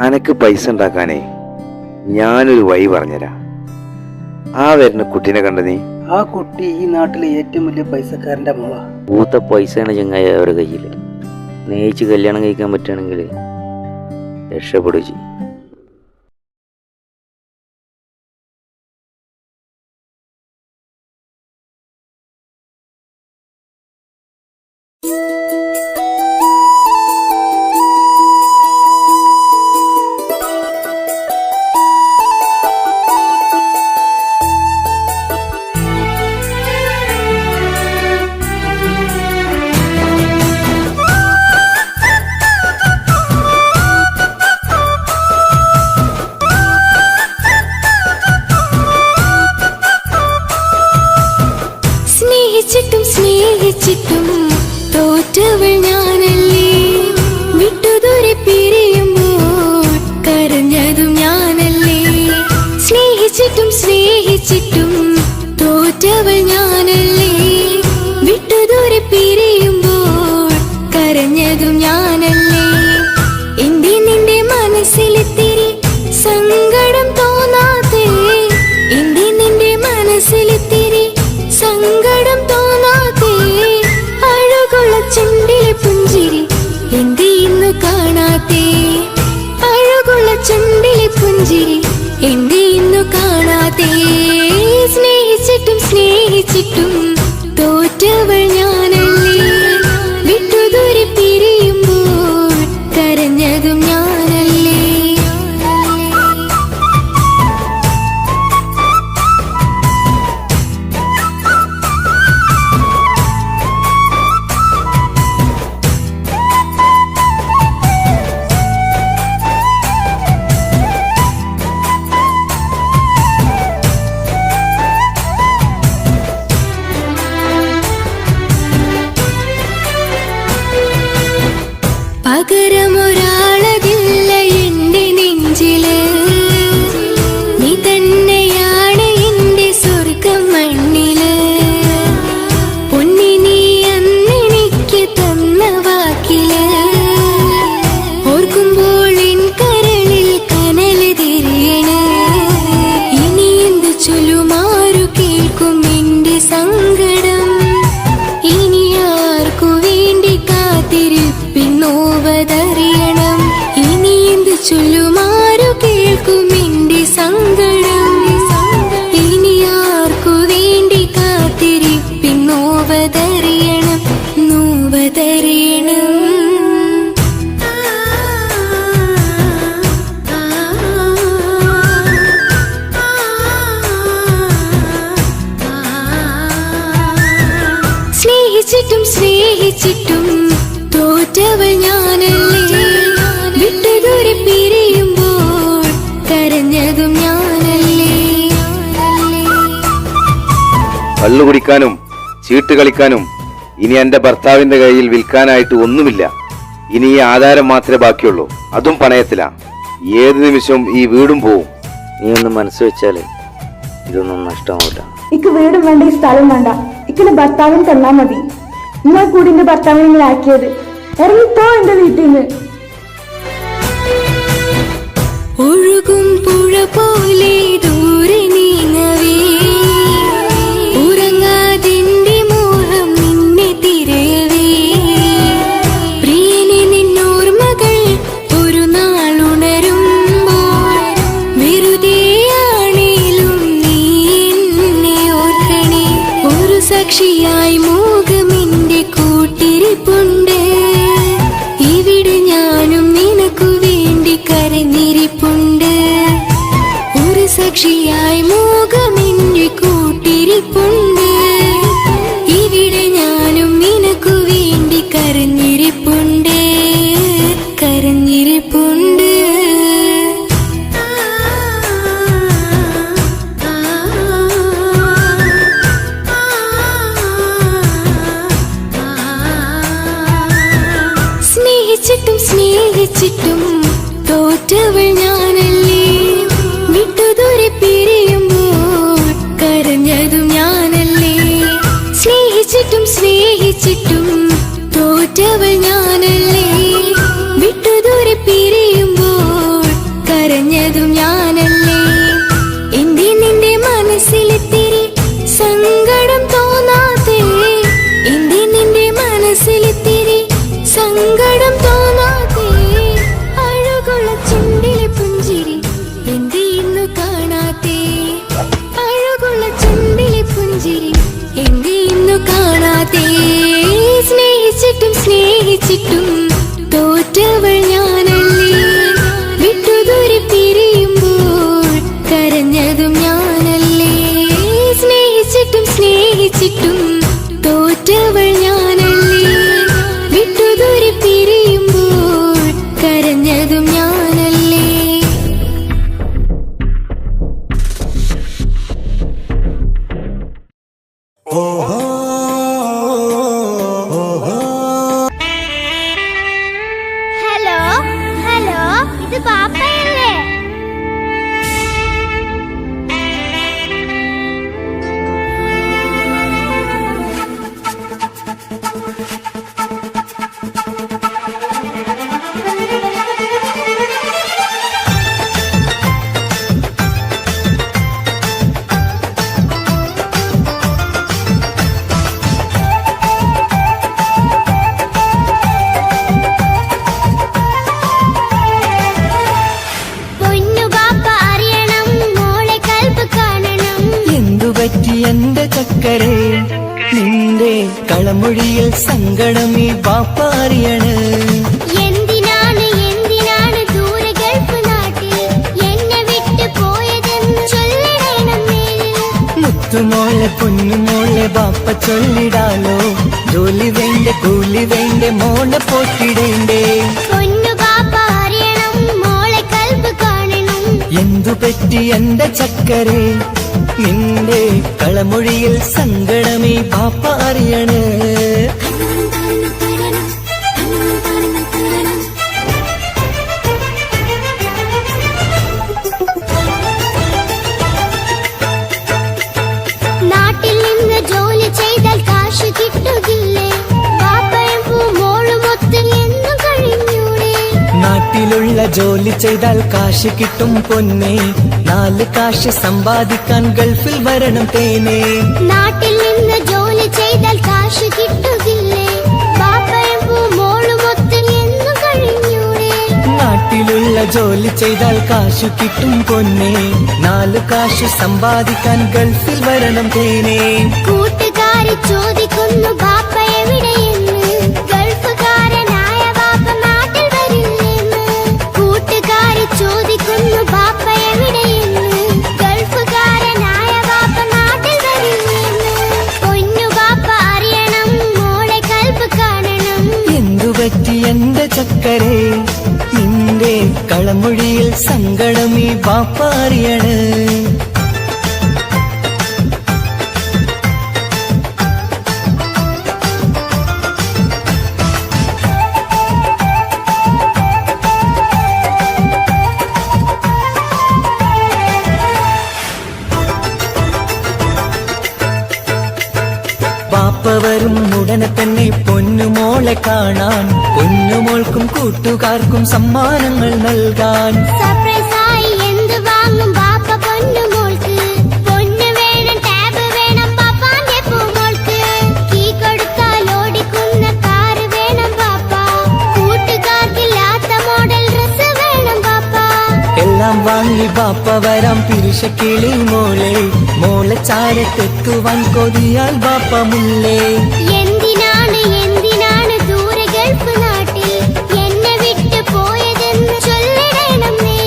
അനക്ക് പൈസ ഉണ്ടാക്കാനേ ഞാനൊരു വഴി പറഞ്ഞുതരാം. ആ വരുന്ന കുട്ടീനെ കണ്ട നീ? ആ കുട്ടി ഈ നാട്ടിലെ ഏറ്റവും വലിയ പൈസക്കാരന്റെ മോള. പൂത്ത പൈസയാണ് ചങ്ങായി അവരുടെ കയ്യിൽ. സ്നേഹിച്ച് കല്യാണം കഴിക്കാൻ പറ്റുകയാണെങ്കിൽ രക്ഷപ്പെടുക ചെയ്യും. സ്നേഹിച്ചിട്ടും തോറ്റവൾ ഞാനല്ലേ, വിട്ടുദൂരെ പിരിയുമ്പോൾ കരഞ്ഞതും ഞാനല്ലേ. സ്നേഹിച്ചിട്ടും തോറ്റവൾ ഞാനല്ലേ, വിട്ടുദൂരെ പിരിയുമ്പോൾ കരഞ്ഞതും ഞാനല്ലേ. എന്റെ നിന്റെ മനസ്സിലിത്തിരി സങ്കടം തോന്നാതെ, എന്റെ നിന്റെ മനസ്സിലിത്തിരി സങ്കടം തോന്നാതെ, അഴകുള്ള ചുണ്ടിലെ പുഞ്ചിരി എന്തേ ഇന്നു കാണാതെ, അഴകുള്ള ചുണ്ടിലെ പുഞ്ചിരി എന്തേ ഇന്നു കാണാതെ. സ്നേഹിച്ചിട്ടും തോറ്റവൾ ഞാനല്ലേ, വിട്ടുദൂരെ പിരിയുമ്പോൾ കരഞ്ഞതും ഞാനല്ലേ. പകരമൊരാളതില്ല എന്റെ നെഞ്ചില്, നീ തന്നെയാണ് എന്റെ സ്വർഗം മണ്ണില്. പൊന്നി നീ അന്നെനിക്ക് തന്ന വാക്കില്, ഓർക്കുമ്പോൾ എൻ കരളിൽ കനല് തിരിയണ്. ഇനി എന്ത് ചൊല്ലുമാരു കേൾക്കും എന്റെ സങ്കടം, ഇനി ആർക്കു വേണ്ടി കാത്തിരിപ്പിന്നോവതറിയണം. ഇനി എന്ത് ചൊല്ലുമാരു കേൾക്കും എന്റെ സങ്കടം, ഇനി ആർക്കു വേണ്ടി കാത്തിരിപ്പിന്നോവതറിയണം, നോവതറിയണം. സ്നേഹിച്ചിട്ടും തോറ്റവൾ ഞാനല്ലേ, വിട്ടുദൂരെ പിരിയുമ്പോൾ കരഞ്ഞതും ഞാനല്ലേ. കള്ളു കുടിക്കാനും ചീട്ട് കളിക്കാനും ഇനി എന്റെ ഭർത്താവിന്റെ കയ്യിൽ വിൽക്കാനായിട്ട് ഒന്നുമില്ല. ഇനി ഈ ആധാരം മാത്രമേ ബാക്കിയുള്ളൂ, അതും പണയത്തിലാ. ഏത് നിമിഷവും ഈ വീടും പോവും. നീ ഒന്ന് മനസ്സ് വെച്ചാല് ഇതൊന്നും നഷ്ടമാവില്ല. ഇക്ക് വീടും വേണ്ട, ഈ സ്ഥലം വേണ്ട, ഇക്കിന്റെ ഭർത്താവിന് തന്നാ മതി. നിങ്ങൾ കൂടി എന്റെ ഭർത്താവിനെ ഇങ്ങനെ ആക്കിയത്. ഇറങ്ങിത്തോ എന്റെ വീട്ടിൽ നിന്ന്. ഒഴുകും പുഴ പോലെ ദൂരെ നീങ്ങവേ, ഉറങ്ങാതിന്റെ മോഹം നിന്നെ തിരയവേ. പ്രിയനെ നിന്നോർമ്മകൾ ഒരു നാളുണരുമ്പോൾ, വെറുതെയാണേലും നീ എന്നെ ഓർക്കണേ. ഒരു സാക്ഷിയായി മോഹമെന്റെ കൂട്ടിരിപ്പുണ്ട്, ഇവിടെ ഞാനും നിനക്കു വേണ്ടി കരഞ്ഞിരിപ്പുണ്ട്. ഒരു സാക്ഷിയായി മോഹമെന്റെ കൂട്ടിരിപ്പുണ്ട്, ഇവിടെ ഞാനും നിനക്കു വേണ്ടി കരഞ്ഞിരിപ്പുണ്ട്, കരഞ്ഞിരിപ്പുണ്ട്. സ്നേഹിച്ചിട്ടും തോറ്റവൾ ഞാനല്ലേ, വിട്ടുദൂരെ പിരിയുമ്പോൾ കരഞ്ഞതും ഞാനല്ലേ. സ്നേഹിച്ചിട്ടും തോറ്റവൾ ഞാനല്ലേ, വിട്ടുദൂരെ പിരിയുമ്പോൾ അറിയാതെ സ്നേഹിച്ചിട്ടും സ്നേഹിച്ചിട്ടും തോറ്റവൾ ഞാനല്ലേ. വിട്ടുദൂരെ പിരിയുമ്പോൾ കരഞ്ഞതും ഞാനല്ലേ. സ്നേഹിച്ചിട്ടും സ്നേഹിച്ചിട്ടും തോറ്റവൾ ഞാനല്ലേ. വിട്ടുദൂരെ പിരിയുമ്പോൾ കരഞ്ഞതും ഞാനല്ലേ. ഹലോ ഹലോ, ഇത് പാപ്പയല്ലേ? പൊന്നു പാപ്പ അറിയണം, മോളെ കൽബ് കാണണം. എന്തുപറ്റി എന്റെ ചക്കരെ നിന്റെ കളമൊഴിയിൽ സങ്കടം ഈ ബാപ്പ അറിയണ്. എന്തിനാണ് എന്തിനാണ് ദൂരെ ഗൾഫ് നാട്ടിൽ എന്നെ വിട്ട് പോയതെന്ന് ചൊല്ലിടണം നീ. മുത്തുമോളെ പൊന്നുമോളെ ബാപ്പ ചൊല്ലിടാലോ. ജോലി വേണ്ട കൂലി വേണ്ട മോളെ പോറ്റിടേണ്ടേ. പൊന്നു പാപ്പ അറിയണം, മോളെ കൽബ് കാണണം. എന്തുപറ്റി എന്റെ ചക്കരെ നിന്റെ കളമൊഴിയിൽ സങ്കടമേ ബാപ്പ അറിയണ്. നാട്ടിൽ നിന്ന് ജോലി ചെയ്താൽ കാശ് കിട്ടുകില്ലേ? പാപ്പയും മോളുമൊത്ത് എന്നും കഴിഞ്ഞൂടെ? നാട്ടിലുള്ള ജോലി ചെയ്താൽ കാശ് കിട്ടും പൊന്നെ. 4 കാശ് സമ്പാദിക്കാൻ ഗൾഫിൽ വരണം തേനെ. നാട്ടിൽ നിന്ന് ജോലി ചെയ്താൽ കാശ് കിട്ടുകില്ലേ? പാപ്പയും മോളുമൊത്ത് എന്നും കഴിഞ്ഞൂടെ? നാട്ടിലുള്ള ജോലി ചെയ്താൽ കാശ് കിട്ടും പൊന്നെ. 4 കാശ് സമ്പാദിക്കാൻ ഗൾഫിൽ വരണം തേനെ. കൂട്ടുകാരി ചോദിക്കുന്നു ബാപ്പ എവിടെയെന്ന്. ഗൾഫുകാരനായ ബാപ്പ നാട്ടിൽ വരില്ലെന്ന്. കൂട്ടുകാരി ചോദിക്കുന്നു ബാപ്പ എവിടെയെന്ന്. ഗൾഫുകാരനായ ബാപ്പ നാട്ടിൽ വരില്ലെന്ന്. പൊന്നു ബാപ്പ അറിയണം, മോളെ കൽബ് കാണണം. എന്തുപറ്റി എന്റെ ചക്കരെ നിന്റെ കളമൊഴിയിൽ സങ്കടം ഈ ബാപ്പ അറിയണ്. ബാപ്പ വരും ഉടനെ തന്നെ പൊന്നുമോളെ കാണാൻ. പൊന്നുമോൾക്കും കൂട്ടുകാർക്കും സമ്മാനങ്ങൾ നൽകാൻ. സർപ്രൈസായി എന്ത് വാങ്ങും ബാപ്പ പൊന്നു മോൾക്ക്? പൊന്നു വേണം, ടാബ് വേണം പാപ്പാന്റെ പൂമോൾക്ക്. കീ കൊടുത്താൽ ഓടിക്കുന്ന കാറ് വേണം ബാപ്പ. കൂട്ടുകാർക്കില്ലാത്ത മോഡൽ ഡ്രസ് വേണം ബാപ്പ. എല്ലാം വാങ്ങി ബാപ്പ വരാം പിരിശക്കിളി മോളെ. മോളെ ചാരത്തെത്തുവാൻ കൊതിയാൽ ബാപ്പ മുല്ലേ. എന്തിനാണ് എന്തിനാണ് ദൂരെ ഗൾഫ് നാട്ടിൽ എന്നെ വിട്ട് പോയതെന്ന് ചൊല്ലിടണം നീ.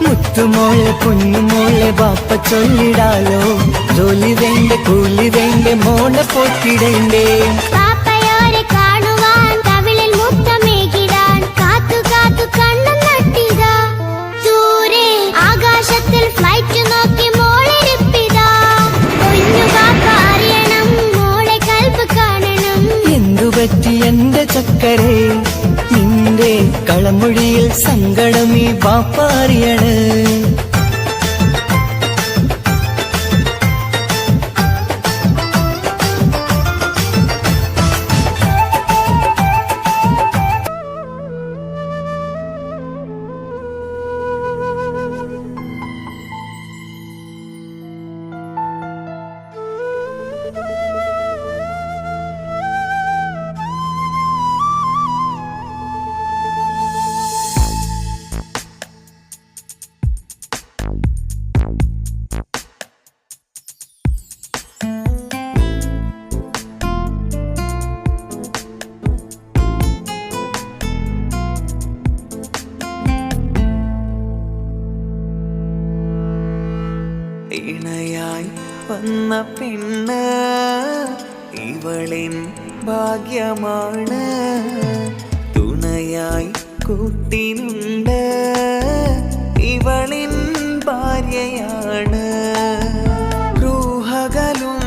മുത്തുമോളെ പൊന്നുമോളെ ബാപ്പ ചൊല്ലിടാലോ. ജോലി വേണ്ട കൂലി വേണ്ട മോളെ പോറ്റിടേണ്ടേ. പാപ്പയോരെ കാണുവാൻ കവിളിൽ മുത്തമേകിടാൻ കാത്തു കാത്തു കണ്ണു നട്ടിതാ. ദൂരെ ആകാശത്തിൽ ഫ്ലൈറ്റ് നോക്കി മോളിരിപ്പിതാ. പൊന്നു പാപ്പ അറിയണം, മോളെ കൽബ് കാണണം. എന്തുപറ്റി എന്റെ ചക്കരെ നിന്റെ കളമൊഴിയിൽ സങ്കടം ഈ ബാപ്പ അറിയണ്. വന്ന പെണ്ണ് ഇവളിൻ ഭാഗ്യമാണ് തുണയായി കൂട്ടിനുണ്ട് ഇവളിൻ ഭാര്യയാണ് റൂഹകലും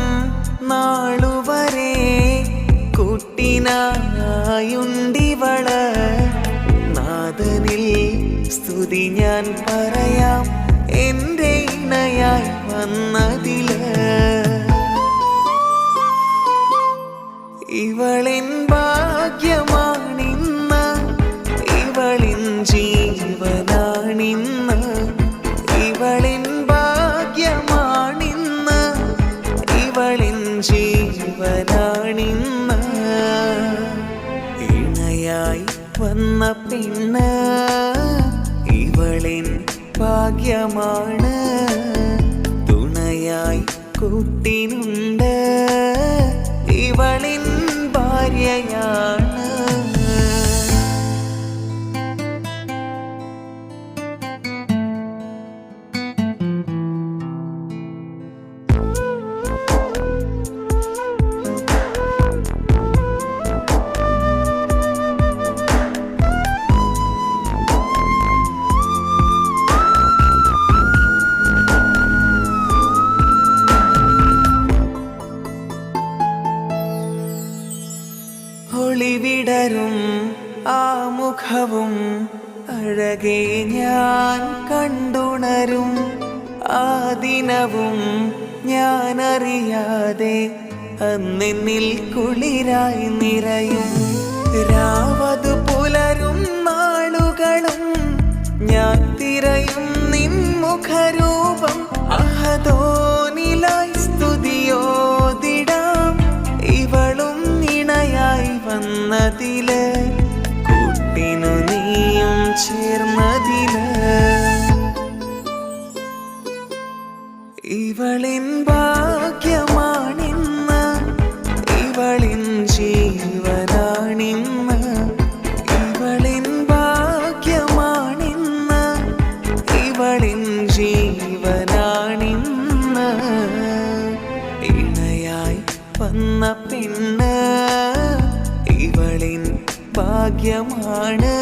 നാളുവരെ കൂട്ടിനായുണ്ടിവള് നാദനിൽ സ്തുതി ഞാൻ പറയാം എൻ്റെ ഇണയായി വന്നതില് ഇവളിൻ ഭാഗ്യമാണിന്ന് ഇവളിൻ ജീവനാണിന്ന് ഇവളിൻ ഭാഗ്യമാണിന്ന് ഇവളിൻ ജീവനാണിന്ന് ഇണയായി വന്ന പെണ്ണ് ഇവളിൻ ഭാഗ്യമാണ് തുണയായി കൂട്ടിനുണ്ട് ഇവളിൻ ഭാര്യയാണ് ഒളിവിടരും ആ മുഖവും അഴകെ ഞാൻ കണ്ടുണരും ആ ദിനവും ഞാനറിയാതെ അന്നെന്നിൽ കുളിരായി നിറയും രാവതു പുലരും നാളുകളും ഞാൻ തിരയും നിൻ മുഖരൂപം അഹദോനിലായി സ്തുതിയോതിടാം ഇവളും ഇണയായി വന്നതില് കൂട്ടിനു നീയും ചേർന്നതില് ഇവളിൻ ഭാഗ്യമാണിന്ന് ഇവളിൻ ജീവനാണിന്ന് ഇവളിൻ ഭാഗ്യമാണിന്ന് ഇവളിൻ ജീവനാണിന്ന് ഇണയായി വന്ന പെണ്ണ് ഇവളിൻ ഭാഗ്യമാണ്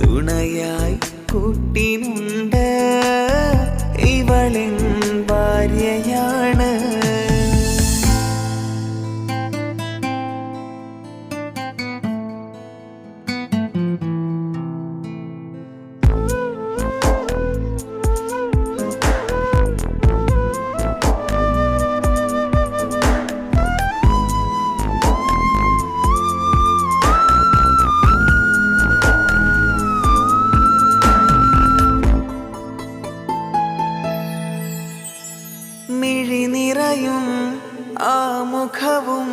തുണയായി കൂട്ടിനുണ്ട് ഇവളിൻ ഭാര്യയാണ് മിഴിനിറയും ആ മുഖവും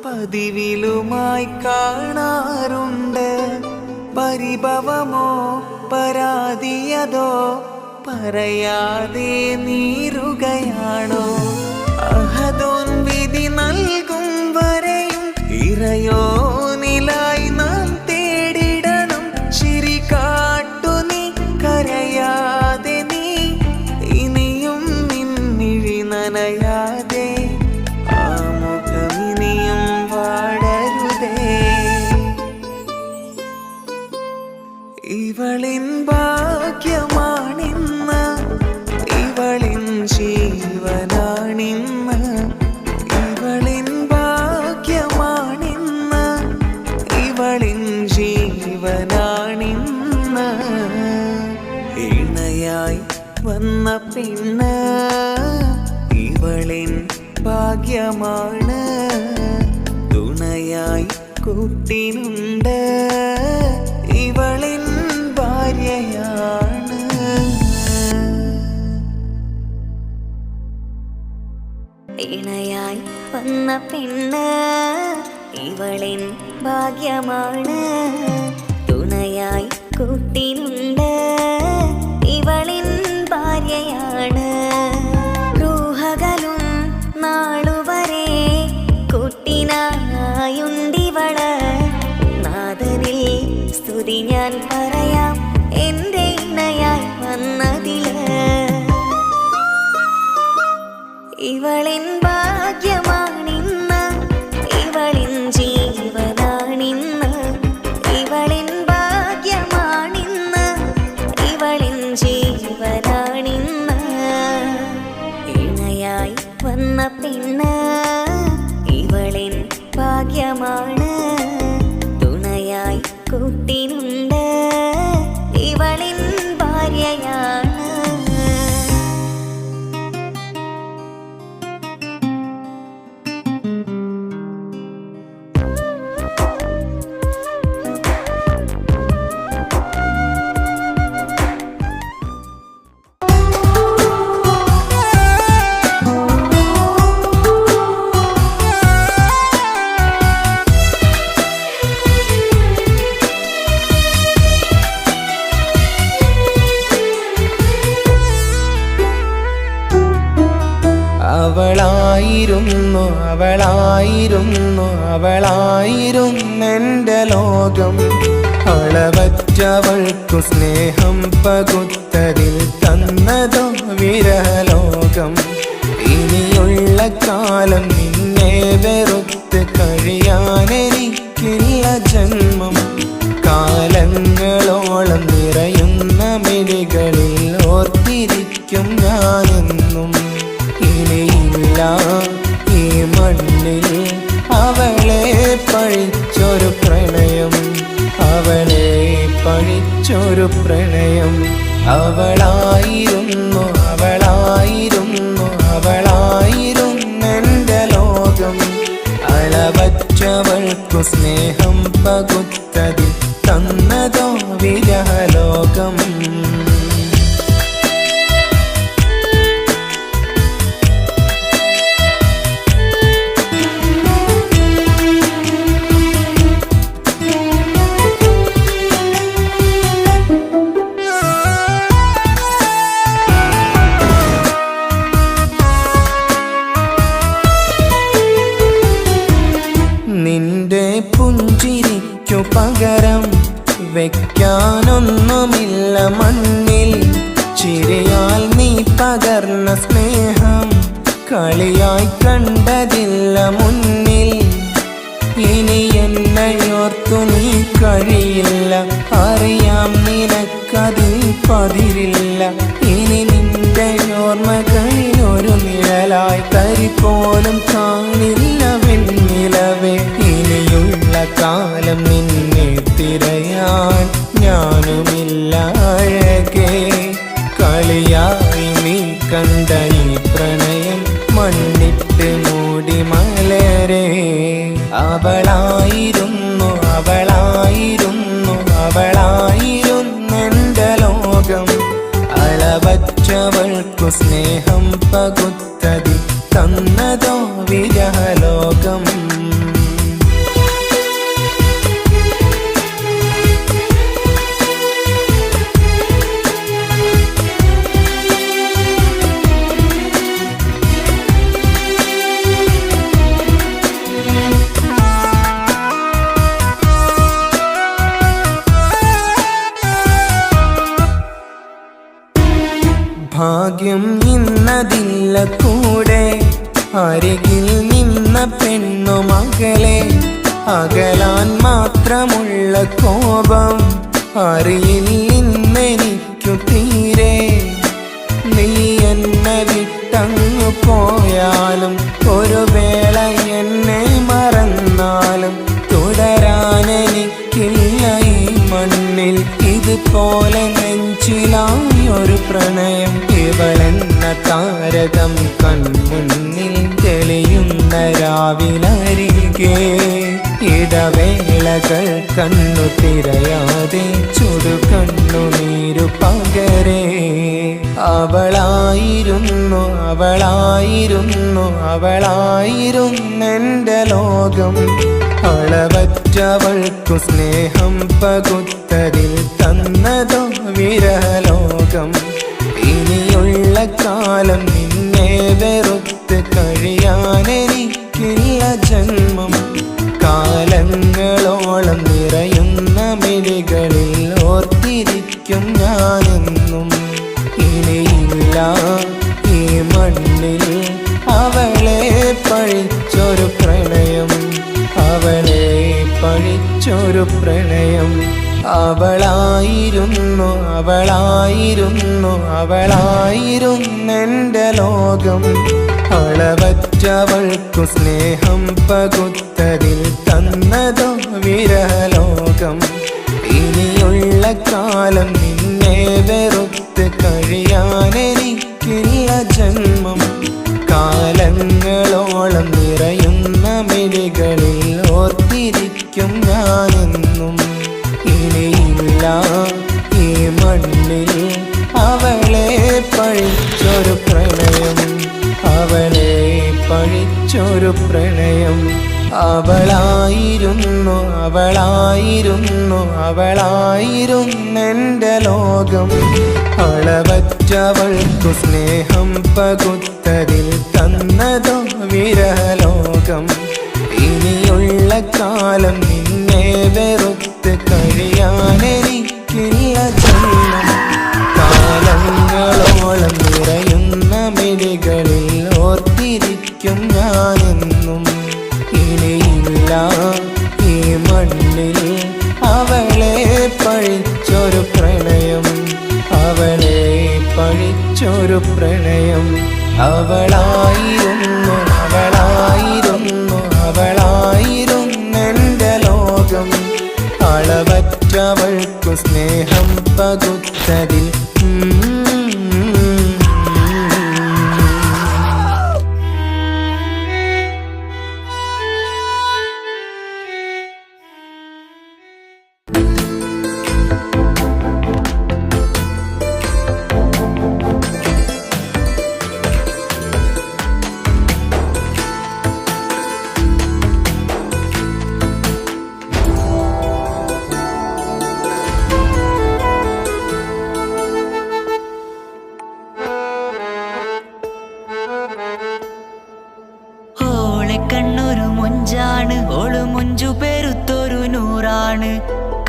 പതിവിലുമായി കാണാറുണ്ട് പരിഭവമോ പരാതിയതോ പറയാതെ നീറുകയാണോ അഹദോൻ വിധി നൽകും വരെയും ഇറയോനിലായി നാം തേടിടണം ചിരി കാട്ടു നീ കരയാതെ നീ ഇനിയും നിന്നിഴി നനയാതെ ആ മുഖമിനിയും വാടരുതേ ഇവളിൻ ഭാഗ്യമാണിന്ന് ഇവളിൻ ജീവനാണിന്ന് ഇവളിൻ ഭാഗ്യമാണിന്ന് ഇവളിൻ ജീവനാണിന്ന് ഇണയായി വന്ന പെണ്ണ് ഇവളിൻ ഭാഗ്യമാണ് തുണയായി കൂട്ടിനുണ്ട് ഇവളിൻ ഭാര്യയാണ് ഇണയായി വന്ന പെണ്ണ് ഇവളിൻ ഭാഗ്യമാണ് തുണയായി കൂട്ടിനുണ്ട് ഇവളിൻ ഭാര്യയാണ് റൂഹകലും നാളുവരെ കൂട്ടിനായുണ്ടിവള് നാദനിൽ സ്തുതി ഞാൻ പറയാം എൻ്റെ ഇണയായി വന്നതില് അവളായിരുന്നെന്റെ ലോകം അളവറ്റവൾക്കു സ്നേഹം പകുത്തതിൽ തന്നതോ വിരഹലോകം ഇനിയുള്ള കാലം നിന്നെ വെറുത്ത് കഴിയാനെനിക്കില്ല ജന്മം കാലങ്ങളോളം നിറയുന്ന മിഴികളിൽ ഓർത്തിരിക്കും ഞാനെന്നും ഇനിയില്ല ഈ മണ്ണിൽ അവളെ പഴിച്ചൊരു പ്രണയം അവളെ പഴിച്ചൊരു പ്രണയം അവളായിരുന്നെന്റെ ലോകം അളവറ്റവൾക്കു സ്നേഹം പകുത്തതിൽ തന്നതോ വിരഹലോകം നിന്റെ പുഞ്ചിരിക്കു പകരം വെക്കാനൊന്നുമില്ല മണ്ണിൽ ചിരിയാൽ നീ പകർന്ന സ്നേഹം കളിയായി കണ്ടതില്ല മുന്നിൽ ഇനി എന്നയോർത്തു നീ കഴിയില്ല അറിയാം നിനക്കതിൽ പതിരില്ല ഇനി നിന്റെ ഓർമ്മകളിൽ ഒരു നിഴലായി തരി പോലും കാണില്ല വെണ്ണിലവേ ഇനിയുള്ള കാലം നിന്നെ തിരയാൻ ഞാനുമില്ല അഴകേ കളിയായി നീ കണ്ട ഈ പ്രണയം മണ്ണിട്ട് മൂടി മലരെ അവളായിരുന്നെന്റെ ലോകം അളവറ്റവൾക്കു സ്നേഹം പകുത്തതിൽ തന്നതോ വിരഹലോകം ഭാഗ്യം ഇന്നതില്ല കൂടെ അരികിൽ നിന്ന പെണ്ണു മകളെ അകലാൻ മാത്രമുള്ള കോപം അറിയില്ലെന്നെനിക്കു തീരെ നീ എന്നെ വിട്ടങ്ങു പോയാലും ഒരു വേള എന്നെ മറന്നാലും തുടരാനെനിക്കില്ല ഈ മണ്ണിൽ ഇതുപോലെ നെഞ്ചിലായി ഒരു പ്രണയം ഇവളെന്ന താരകം കൺമുന്നിൽ തെളിയുന്ന രാവിലരികെ ഇടവേളകൾ കണ്ണു തിരയാതെ ചുടുകണ്ണുനീരു പകരെ അവളായിരുന്നെന്റെ ലോകം അളവറ്റവൾക്കു സ്നേഹം പകുത്തതിൽ തന്നതോ വിരഹലോകം ഇനിയുള്ള കാലം നിന്നെ വെറുത്ത് കഴിയാനെനിക്കില്ല ജന്മം കാലങ്ങളോളം നിറയുന്ന മിഴികളിൽ ഓർത്തിരിക്കും ഞാനെന്നും ഇനിയില്ല ഈ മണ്ണിൽ അവളെ പഴിച്ചൊരു പ്രണയം അവളെ പഴിച്ചൊരു പ്രണയം അവളായിരുന്നെന്റെ ലോകം അളവറ്റവൾക്കു സ്നേഹം പകുത്തതിൽ തന്നതോ വിരഹലോകം ഇനിയുള്ള കാലം നിന്നെ വെറുത്ത് കഴിയാനെനിക്കില്ല ജന്മം കാലങ്ങളോളം നിറയുന്ന മിഴികളിൽ ഓർത്തിരിക്കും ഞാനെന്നും ഇനിയില്ല ഈ മണ്ണിൽ അവളെ പഴിച്ചൊരു പ്രണയം അവളെ പഴിച്ചൊരു പ്രണയം അവളായിരുന്നെന്റെ ലോകം അളവറ്റവൾക്കു സ്നേഹം പകുത്തതിൽ തന്നതോ വിരലോകം. ഇനിയുള്ള കാലം നിന്നെ വെറുത്ത് കഴിയാനെനിക്കില്ല ജന്മം. കാലങ്ങളോളം നിറയുന്ന മിഴികളിൽ ഓർത്തിരിക്കും ഞാനെന്നും. ഇനിയില്ല ഈ മണ്ണിൽ അവളെ പഴിച്ചൊരു പ്രണയം, അവളെ പഴിച്ചൊരു പ്രണയം. അവളായിരുന്നു അവളായിരുന്നു അവളായിരുന്നെൻ്റെ ലോകം. അളവറ്റവൾക്കു സ്നേഹം പകുത്തതിൽ കണ്ണൊരു മൊഞ്ചാണ്, ഓള് മൊഞ്ചു പെരുത്തൊരു നൂറാണ്.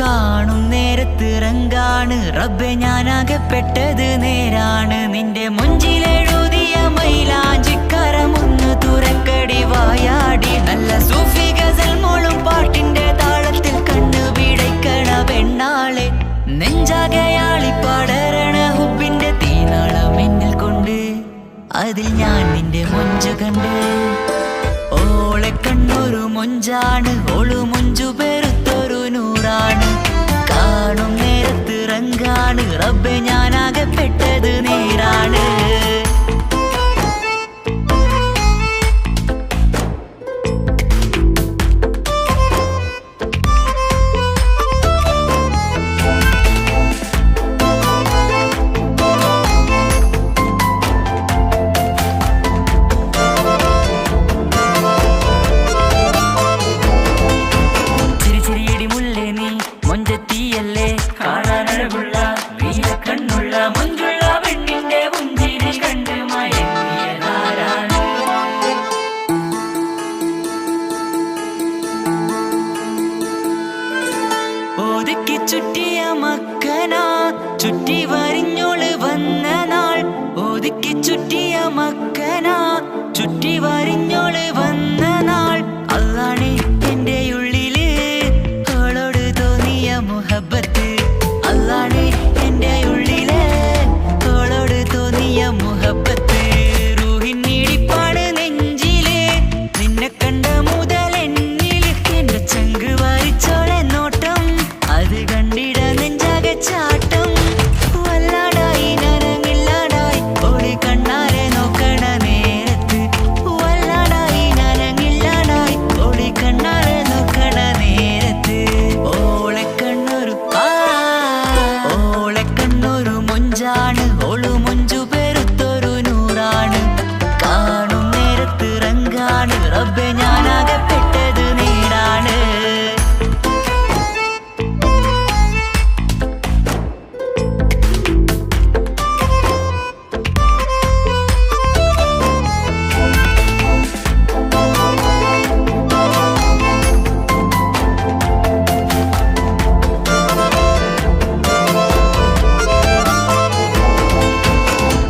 കാണും നേരത്ത് റങ്കാണ്, റബ്ബെ ഞാനാകപ്പെട്ടത് നേരാണ്. നിന്റെ മൊഞ്ചിലെഴുതിയ മൈലാഞ്ചിക്കരമൊന്ന് തുറക്കടി വായാടി. നല്ല സൂഫി ഗസൽ മോളും പാട്ടിന്റെ താളത്തിൽ കണ്ണു പിടയ്ക്കണ പെണ്ണാളെ. നെഞ്ചാകയാളി പടരണ ഹുബിന്റെ തീനാളം എന്നിൽ കൊണ്ട്, അതിൽ ഞാൻ നിന്റെ മൊഞ്ചു കണ്ട്. ഓളെ കണ്ണൊരു മൊഞ്ചാണ്, ഓളു മൊഞ്ചു പെരുത്തൊരു നൂറാണ്. കാണും നേരത്ത് റങ്കാണ്, റബ്ബെ ഞാനാകപ്പെട്ടത് നേരാണ്. ഒതുക്കി ചുറ്റിയ മക്കനാ ചുറ്റി വരിഞ്ഞോള് വന്ന നാൾ. ഒതുക്കി ചുറ്റിയ മക്കനാ ചുറ്റി വരിഞ്ഞോള് വന്ന നാൾ. അതാണ് എന്റെ ഉള്ളില് അവളോട് തോന്നിയ മുഹബത്ത്. അതാണ് എന്റെ ഉള്ളില് അവളോട് തോന്നിയ മുഹബത്ത്. റൂഹിന്നിടിപ്പാണ് നെഞ്ചില്, നിന്നെ കണ്ട മുതൽ എന്നില്. എന്റെ ചങ്ക് വാരിച്ചോളെ നോട്ടം, അത് കണ്ടിട നെഞ്ചാകെ ചാട്ടം. വല്ലാടായി നനങ്ങില്ലാടായി ഓടി കണ്ണാരെ നോക്കണ നേരത്ത്. വല്ലാടായി നനങ്ങില്ലാടായി ഓടി കണ്ണാരെ നോക്കണ നേരത്ത്. ഓളെ കണ്ണൊരു മൊഞ്ചാണ്, ഓളു മൊഞ്ചു പെരുത്തൊരു നൂറാണ്. കാണും നേരത്ത് റങ്കാണ്, റബ്ബെ ഞാനാകപ്പെട്ടത് നേരാണ്.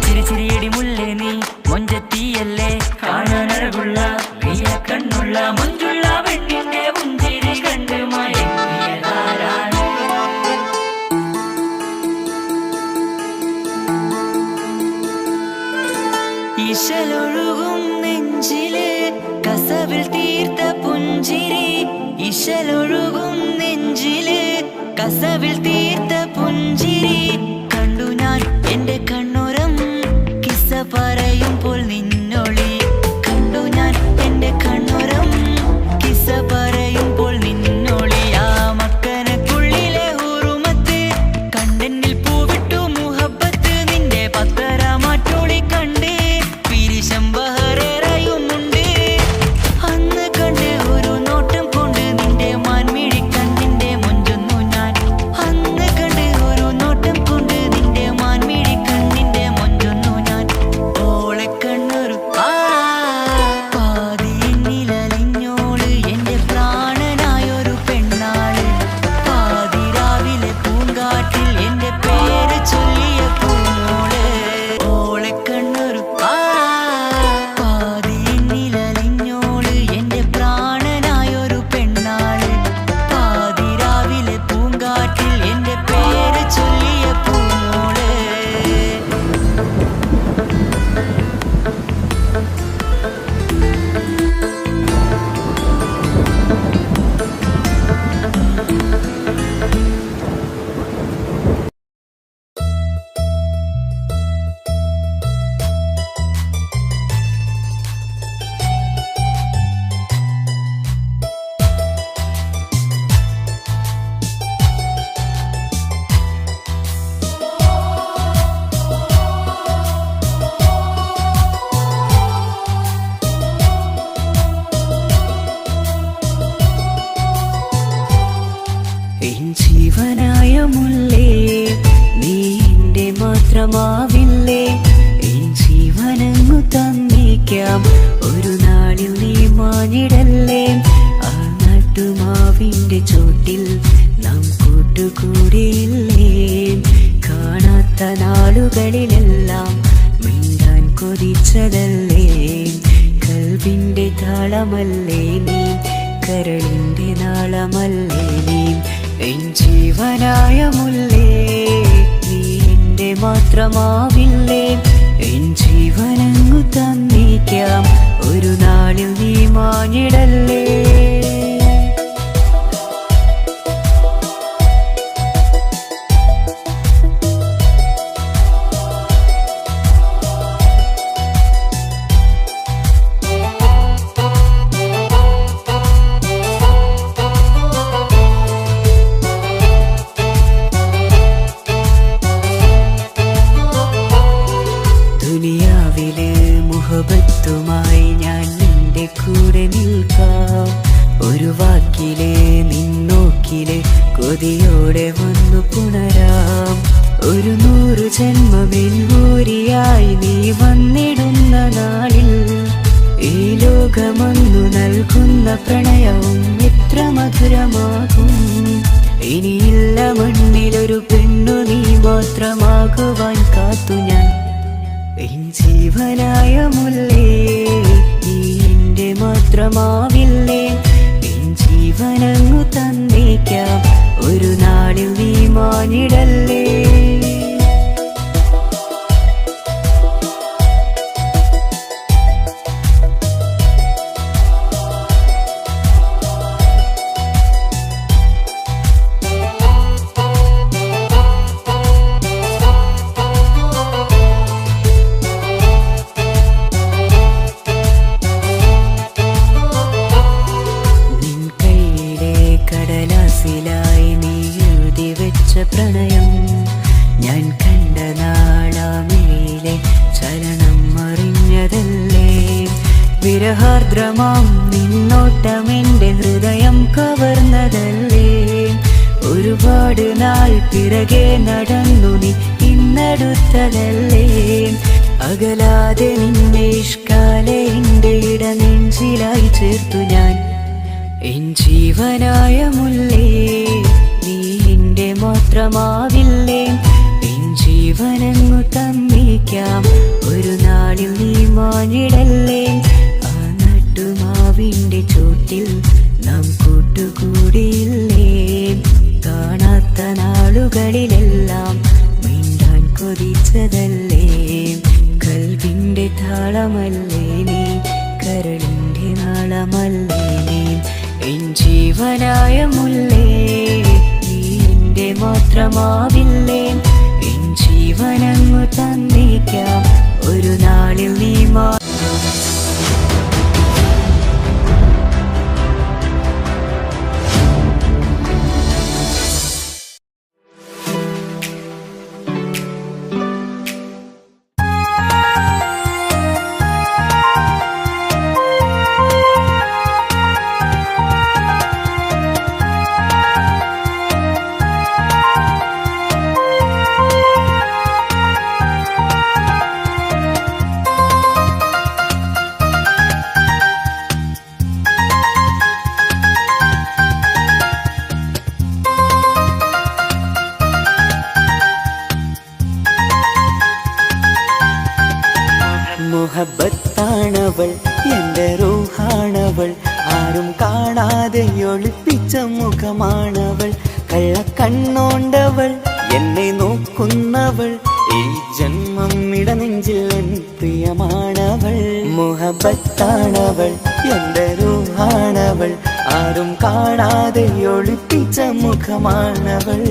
ചിരിച്ചിരിയടി മുല്ലേ നീ മൊഞ്ചത്തിയല്ലേ, കാണാനഴകുള്ള നീയ കണ്ണുള്ള മൊഞ്ചുള്ള പെണ്ണിന്റെ പുഞ്ചിരി കണ്ട് മയങ്ങിയതാരാണ്. ഇശലൊഴുകും നെഞ്ചില് കസവിൽ തീർത്ത പുഞ്ചിരി. ഇശലൊഴുകും നെഞ്ചില് കസവിൽ തീർത്ത പുഞ്ചിരി. കണ്ടു ഞാൻ എന്റെ കണ്ണുരം കിസ്സ പറയുമ്പോൾ നിന്നൊളി. കണ്ടു ഞാൻ എന്റെ കണ്ണുരം കിസ്സ പറയുമ്പോൾ നിന്നൊളി. ആ മക്കനക്കുള്ളിലെ ഹുറുമത്ത് കണ്ടെന്നിൽ പൂവിട്ടു മുഹബത്ത്. നിന്റെ പത്തര മാറ്റോളി കണ്ട് പിരിശം ബഹറേറയുമുണ്ട്. അന്ന് കണ്ട് ഒരു നോട്ടം കൊണ്ട് നിന്റെ മാൻമിഴി കണ്ണിന്റെ മൊഞ്ചൊന്നു ഞാൻ. അന്ന് താളമല്ലേ നീ, കരളിൻ്റെ നാളമല്ലേ നീ, എൻ ജീവനായ മുല്ലേ നീ എൻ്റെ മാത്രമാവില്ലേ, എൻ ജീവനങ്ങു തന്നേക്കാം ഒരു നാളിൽ നീ മാഞ്ഞിടല്ലേ. ദുനിയാവിലെ മുഹബത്തുമായി ഞാൻ നിന്റെ കൂടെ നിൽക്കാം, ഒരു വാക്കിലെ നിന്നോക്കിലെ കൊതിയോടെ വന്നു പുണരാം, ഒരു 100 ജന്മമെൻഹൂരിയായി നീ വന്നിടുന്ന നാളിൽ ഈ ലോകമൊന്നു നൽകുന്ന പ്രണയവും എത്ര മധുരമാകും. ഇനിയില്ല മണ്ണിലൊരു പെണ്ണു നീ മാത്രമാകുവാൻ കാത്തു ഞാൻ, എൻ ജീവനായ മുല്ലേ നീ എൻ്റെ മാത്രമാവില്ലേ, എൻ ജീവനങ്ങു തന്നേക്കാം ഒരു നാളിൽ നീ മാഞ്ഞിടല്ലേ. കടലാസിലായി നീ എഴുതി വെച്ച പ്രണയം ഞാൻ കണ്ട നാളാമേലെ ചലനം അറിഞ്ഞതല്ലേ, വിരഹാർദ്രമാം നിന്നോട്ടം എൻ്റെ ഹൃദയം കവർന്നതല്ലേ, ഒരുപാട് നാൾ പിറകെ നടന്നു നീ ഇന്നടുത്തതല്ലേ, അകലാതെ നിന്നെ ഇഷ്കാലെ എൻ്റെ ഇടനെഞ്ചിലായി ചേർത്തു ഞാൻ, എൻ ജീവനായ മുല്ലേ നീ എൻ്റെ മാത്രമാവില്ലേ, എൻ ജീവനങ്ങു തന്നേക്കാം ഒരു നാളിൽ നീ മാഞ്ഞിടല്ലേ. ആ നട്ടുമാവിൻ്റെ ചോട്ടിൽ നാം കൂട്ടുകൂടിയില്ലേ, കാണാത്ത നാളുകളിലെല്ലാം മിണ്ടാൻ കൊതിച്ചതല്ലേ, കൽവിൻ്റെ താളമല്ലേ നീ, കരളിൻ്റെ നാളമല്ലേ നീ, എൻ ജീവനായ മുല്ലേ നീ എൻ്റെ മാത്രമാവില്ലേ, എൻ ജീവനങ്ങു തന്നേക്കാം ഒരു നാളിൽ നീ മുഹബത്താണവൾ എൻ്റെ റൂഹാണവൾ, ആരും കാണാതെ ഒളിപ്പിച്ച മുഖമാണവൾ, കള്ളക്കണ്ണോണ്ടവൾ എന്നെ നോക്കുന്നവൾ, ഈ ജന്മം ഇടനെഞ്ചിൽ എൻ പ്രിയമാണവൾ. മുഹബത്താണവൾ എൻ്റെ റൂഹാണവൾ, ആരും കാണാതെ ഒളിപ്പിച്ച മുഖമാണവൾ.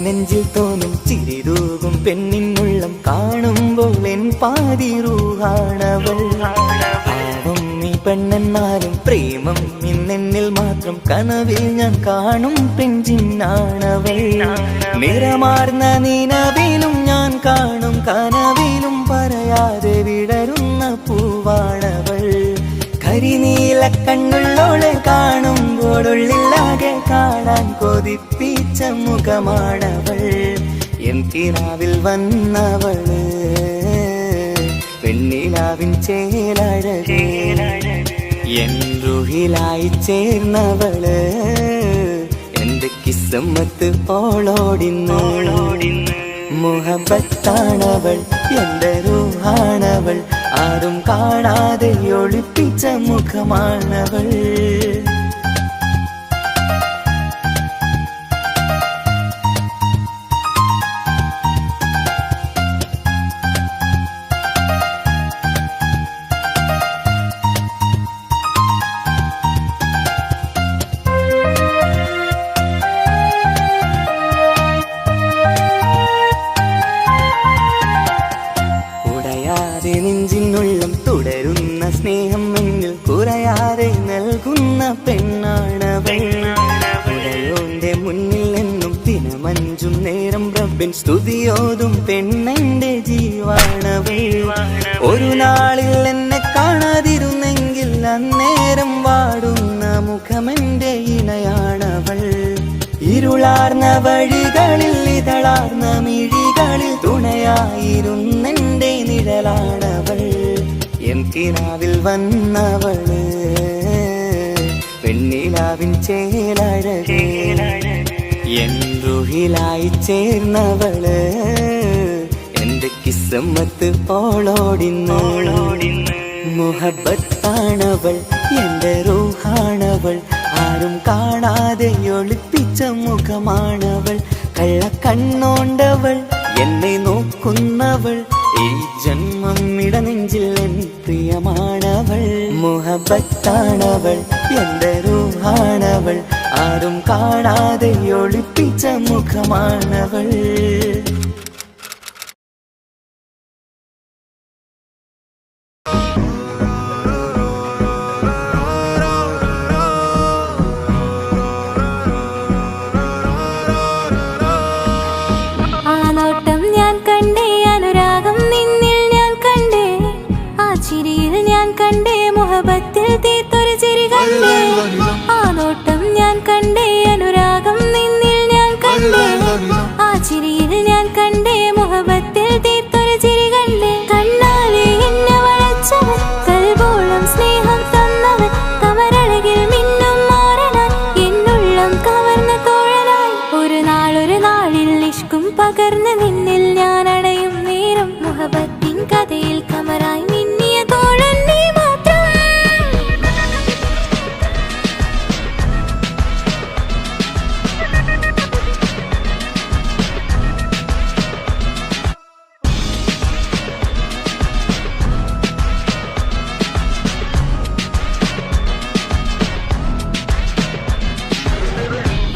നെഞ്ചിൽ തോന്നും ചിരിതൂകും പെണ്ണിനുള്ളം കാണുമ്പോൾ എൻ പാതി റൂഹാണവൾ. പാവം നീ പെണ്ണെന്നാലും പ്രേമം ഇന്നെന്നിൽ മാത്രം, കനവിൽ ഞാൻ കാണും പെഞ്ചിന്നാണവൾ. നിറമാർന്ന നിലവിലും ഞാൻ കാണും കനവിലും പറയാതെ വിടരുന്ന പൂവാണവൾ. കരിനീല കണ്ണുള്ളോളെ കാണുമ്പോഴുള്ളിലാകെ കാണാൻ കൊതിപ്പിച്ച മുഖമാണവൾ. എൻ കിനാവിൽ വന്നവള് പെണ്ണിലാവിൻ ചേലഴകേ, എൻ റുഹിലായി ചേർന്നവള് എന്റെ കിസ്മത്ത് ഓളോടിന്ന്. മുഹബത്താണവൾ എന്റെ റൂഹാണവൾ, ആരും കാണാതെ ഒളിപ്പിച്ച മുഖമാണവൾ. നെഞ്ചിനുള്ളം തുടരുന്ന സ്നേഹം എന്നിൽ കുറയാതെ നൽകുന്ന പെണ്ണാണവൾ. ഉടയോന്റെ മുന്നിൽ എന്നും ദിനമഞ്ചും നേരം റബ്ബിൻ സ്തുതിയോതും പെണ്ണെന്റെ ജീവാണവൾ. ഒരു നാളിൽ എന്നെ കാണാതിരുന്നെങ്കിൽ അന്നേരം വാടുന്ന മുഖമെന്റെ ഇണയാണവൾ. ഇരുളാർന്ന വഴികളിൽ ഇതളാർന്ന മിഴികളിൽ തുണയായിരുന്നെന്റെ നിഴലാണവൾ. എൻ കിനാവിൽ വന്നവള് പെണ്ണിലാവിൻ ചേലഴകേ, എൻ റുഹിലായി ചേർന്നവള് എന്റെ കിസ്മത്ത് ഓളോടിന്ന്. മുഹബത്താണവൾ എന്റെ റൂഹാണവൾ, ആരും കാണാതെ ഒളിപ്പിച്ച മുഖമാണവൾ. കള്ളക്കണ്ണോണ്ടവൾ എന്നെ നോക്കുന്നവൾ, ഈ ജന്മം ഇടനെഞ്ചിൽ എൻ പ്രിയമാണവൾ. മുഹബത്താണവൾ എന്റെ റൂഹാണവൾ, ആരും കാണാതെ ഒളിപ്പിച്ച മുഖമാണവൾ. മുഹബത്തിൽ തീർത്തൊരു ചിരി കണ്ടേ, ആ നോട്ടം ഞാൻ കണ്ടേ, അനുരാഗം നിന്നിൽ ഞാൻ കണ്ടേ, ആ ചിരിയിൽ ഞാൻ കണ്ടേ, മുഹബത്തിൽ തീർത്തൊരു ചിരി കണ്ടേ. കണ്ണാലെ എന്നെ വളച്ചവൻ, കൽബോളം സ്നേഹം തന്നവൻ, കമരഴകിൽ മിന്നും മാറനായി എന്നുള്ളം കവർന്ന തോഴനായി. ഒരു നാളിൽ ഇഷ്കും പകർന്ന് നിന്നിൽ ഞാൻ അടയും നേരം, മുഹബത്തിൻ കഥയിൽ കമറായി മിന്നിയ തോഴൻ നീ മാത്രം.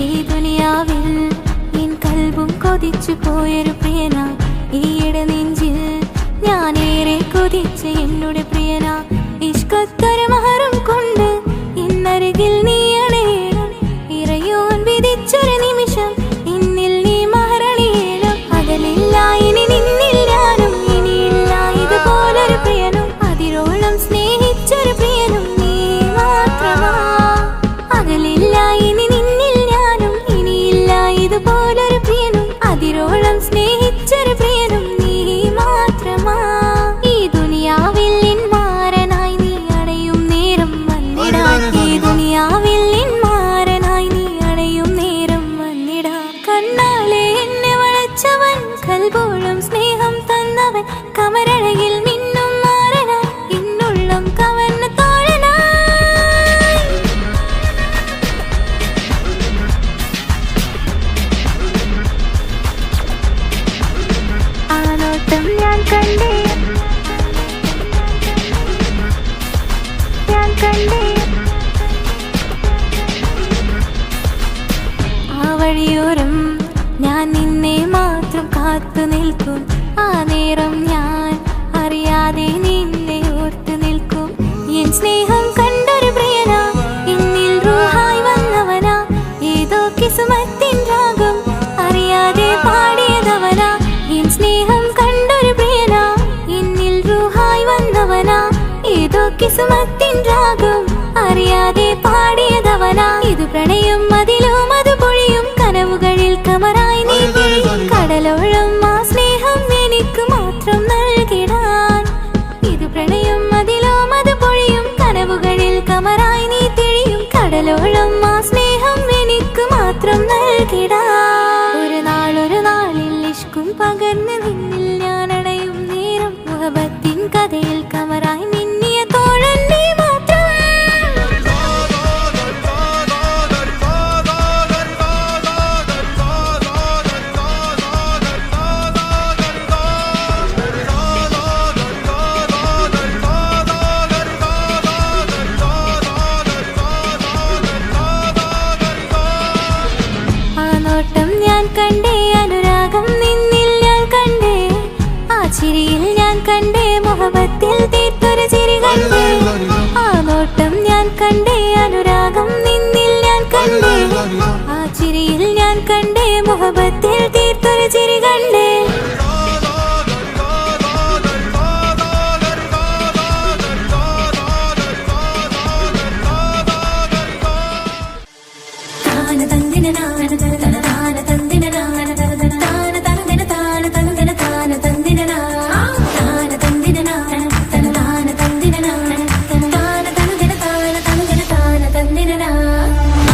ഈ ദുനിയാവിൽ എൻ കൽബും കൊതിച്ചു പോയൊരു പ്രിയന, ഈയിടെ നെഞ്ചിൽ ഞാനേറെ കൊതിച്ച് എന്നോട് പ്രിയന. ഇഷ്കത്തൊരു മഹറും കൊണ്ട് ഇന്നരികിൽ നീ അണയണം, ഇറയോൻ വിധിച്ചൊരു നിമിഷം ഇന്നിൽ നീ മഹറണിയണം. അകലില്ല ഇനി നിന്നിൽ ഞാനും, ഇനിയില്ല ഇതുപോലൊരു പ്രിയനും, അതിരോളം സ്നേഹിച്ചൊരു പ്രിയനും നീ മാത്രമാ. അകലില്ല ഇനി നിന്നിൽ ഞാനും, ഇനിയില്ല ഇതുപോലൊരു പ്രിയനും, അതിരോളം സ്നേഹിച്ചൊരു പ്രിയനും നീ മാത്രമാ. ഈ ദുനിയാവിൽ എൻ മാരനായി നീ അണയും നേരം വന്നിടാൻ, ഈ ദുനിയാവിൽ എൻ മാരനായി നീ അണയും നേരം വന്നിടാൻ. കണ്ണാലെ എന്നെ വളച്ചവൻ, കൽബോളം സ്നേഹം തന്നവൻ, കമരഴകിൽ മിന്നും മാറനായി എന്നുള്ളം കവർന്ന തോഴനായി. ആ നോട്ടം ഞാൻ കണ്ടേ, ഞാൻ കണ്ടേ, ആ വഴിയോരം ഞാൻ നിന്നെ മാത്രം കാത്തു നിൽക്കും. ആ നേരം ഞാൻ അറിയാതെ നിന്നെ ഓർത്തു നിൽക്കും. എൻ സ്നേഹം കണ്ടൊരു പ്രിയന, എന്നിൽ റൂഹായി വന്നവനാ, ഏതോ കിസ്മത്തിൻ രാഗം അറിയാതെ പാടിയതവനാ. എൻ സ്നേഹം കണ്ടൊരു പ്രിയന, എന്നിൽ റൂഹായി വന്നവനാ, ഏതോ കിസ്മത്തിൻ രാഗം സ്നേഹം പകർന്ന് നിന്നിൽ ഞാൻ അണയും നേരം മുഹബത്തിൻ കഥയിൽ കമറായി മിന്നിയ തോഴൻ നീ മാത്രം. ആ നോട്ടം ഞാൻ കണ്ടേ, അനുരാഗം നിന്നിൽ ഞാൻ കണ്ടേ, ആ ചിരിയിൽ ഞാൻ കണ്ടേ, മുഹബത്തിൽ തീർത്തൊരു ചിരി കണ്ടേ. ആ നോട്ടം ഞാൻ കണ്ടേ, അനുരാഗം നിന്നിൽ ഞാൻ കണ്ടേ, ആ ചിരിയിൽ ഞാൻ കണ്ടേ, മുഹബത്തിൽ തീർത്തൊരു ചിരി കണ്ടേ.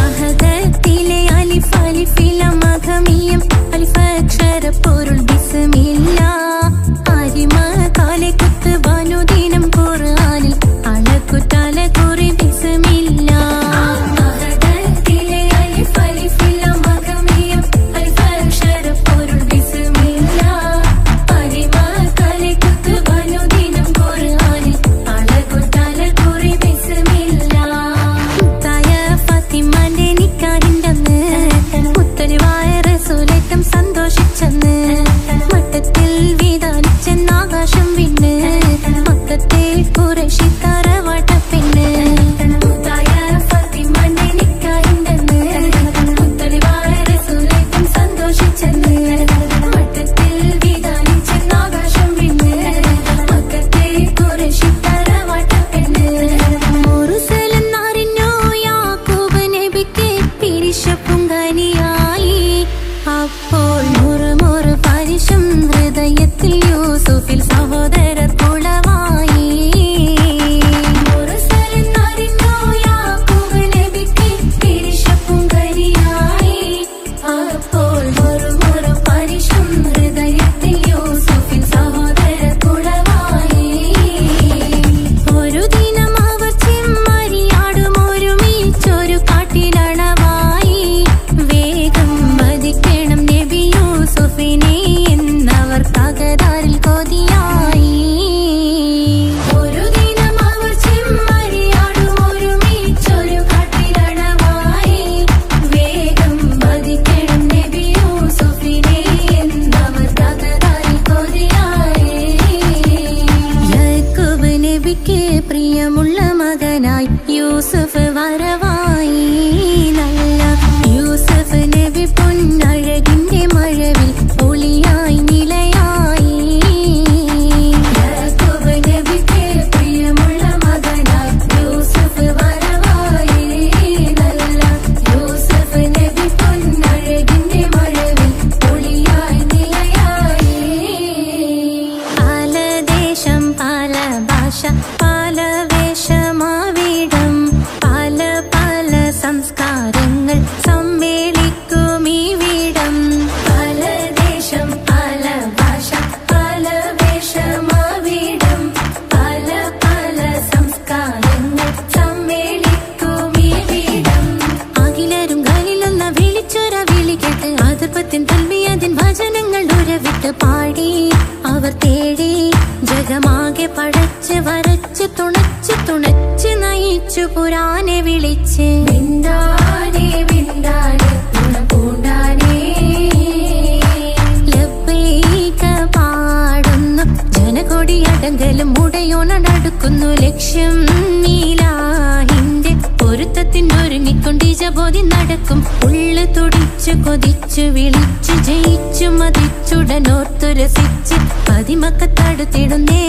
അഹദത്തിലെ അലിഫ് അലിഫിലം അഖമിയം അലിഫക്ഷര പൊരുൾ ബിസ്മില്ല അരിമ കാലെ കുത്ത് വനുദിനം ഖുർആനിൽ അളക്കുതല കുറി ബിസ്മില്ല. അഹദത്തിലെ അലിഫ് അലിഫിലം അഖമിയം അലിഫക്ഷര പൊരുൾ ബിസ്മില്ല അരിമ കാലെ കുത്ത് വനുദിനം ഖുർആനിൽ അളക്കുതല കുറി ബിസ്മില്ല. മുത്തായ ഫാത്തിമാന്റെ നിക്കാഹിന്റന്ന് മുത്തലിവായ റസൂലേറ്റം സന്തോഷിച്ചെന്ന് മട്ടത്തിൽ വീതാലിച്ചെന്നാകാശം വിണ്ണ് മക്കത്തെ ഖുറൈശി തറവാട്ടപ്പെണ്ണ്. മുത്തായ ഫാത്തിമാന്റെ നിക്കാഹിന്റന്ന് മുത്തലിവായ റസൂലേറ്റം സന്തോഷിച്ചെന്ന് മട്ടത്തിൽ വീതാലിച്ചെന്നാകാശം വിണ്ണ് മക്കത്തെ ഖുറൈശി തറവാട്ടപ്പെണ്ണ്. മുറുസലെന്നറിഞ്ഞു യാക്കൂബ് നബിക്ക് പിരിശപ്പുങ്കനിയായി. അപ്പോൾ മുറുമുറു പരിശം ഹൃദയത്തിൽ യൂസുഫിൽ സഹോദരർ കുളവായി. മുറുസലെന്നറിഞ്ഞു യാക്കൂബ് നബിക്ക് പിരിശപ്പുങ്കനിയായി. അപ്പോൾ മുറുമുറു പരിശം ഹൃദയത്തിൽ യൂസുഫിൽ സഹോദരർ കുളവായി. ഒരു ദിനം അവർ ചെമ്മരിയാടും ഒരുമിച്ചൊരു കാട്ടിലണവായി. വേഗം വധിക്കണം നബി യൂസുഫിനെ എന്നവർ തകരാറിൽ കൊതിയായി. ഒരു ദിനം അവർ ചെമ്മരിയാടും ഒരുമിച്ചൊരു കാട്ടിലണവായി. വേഗം വധിക്കണം നബി യൂസുഫിനെ എന്നവർ തകരാറിൽ കൊതിയായി. യാക്കൂബ് നബിക്ക് പ്രിയമുള്ള മകനായി യൂസുഫ് വരവായി. നല്ല യൂസുഫ് നബി പൊന്നഴകിന്റെ മഴവിൽ ഒളിയായി നിലയായി. യാക്കൂബ് നബിക്ക് പ്രിയമുള്ള മകനായി യൂസുഫ് വരവായി. നല്ല യൂസുഫ് നബി പൊന്നഴകിന്റെ മഴവിൽ ഒളിയായി നിലയായി. പല ദേശം പല ഭാഷ പല വേഷമാവിടം പല പല സംസ്കാരങ്ങൾ സമ്മേളിക്കും ഈ വീടം. പല ദേശം പല ഭാഷ പല വേഷമാവിടം പല പല സംസ്കാരങ്ങൾ സമ്മേളിക്കും ഈ വീടം. അഖിലരും ഖലീലൊന്ന വിളിച്ചൊര വിളി കേട്ട് അതിർപ്പത്തിൻ തൽബിയത്തിൻ വചനങ്ങൾ ഉരവിട്ട് പാടി അവർ തേടി ജഗമാകെ പടച്ച് വരച്ച് തുണച്ച് തുണച്ച് നയിച്ചു പുരാനെ വിളിച്ച്. വിണ്ടാനെ വിണ്ടാനെ പൂണ്ടാനെ ലബ്ബൈക പാടുന്നു ജനകൊടിയടങ്കലും ഉടയോണടുക്കുന്നു ലക്ഷ്യം നീലാഹിന്റെ പൊരുത്തത്തിനൊരുങ്ങിക്കൊണ്ട് ജബോധി നടക്കും. ഉള്ളു തുടിച്ചു കൊതിച്ചു വിളിച്ചു ജയിച്ചു മതിച്ചുടനോർത്തു രസിച്ച് പതിമക്കത്തടുത്തിടുന്നേ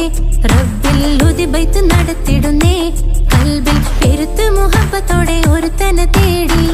റബ്ബിൽ ഉദിബൈത്ത് നടത്തിടുന്നേ. കൽബിൽ പെരുത്ത് മുഹബത്തോടെ ഒരുത്തനെ തേടി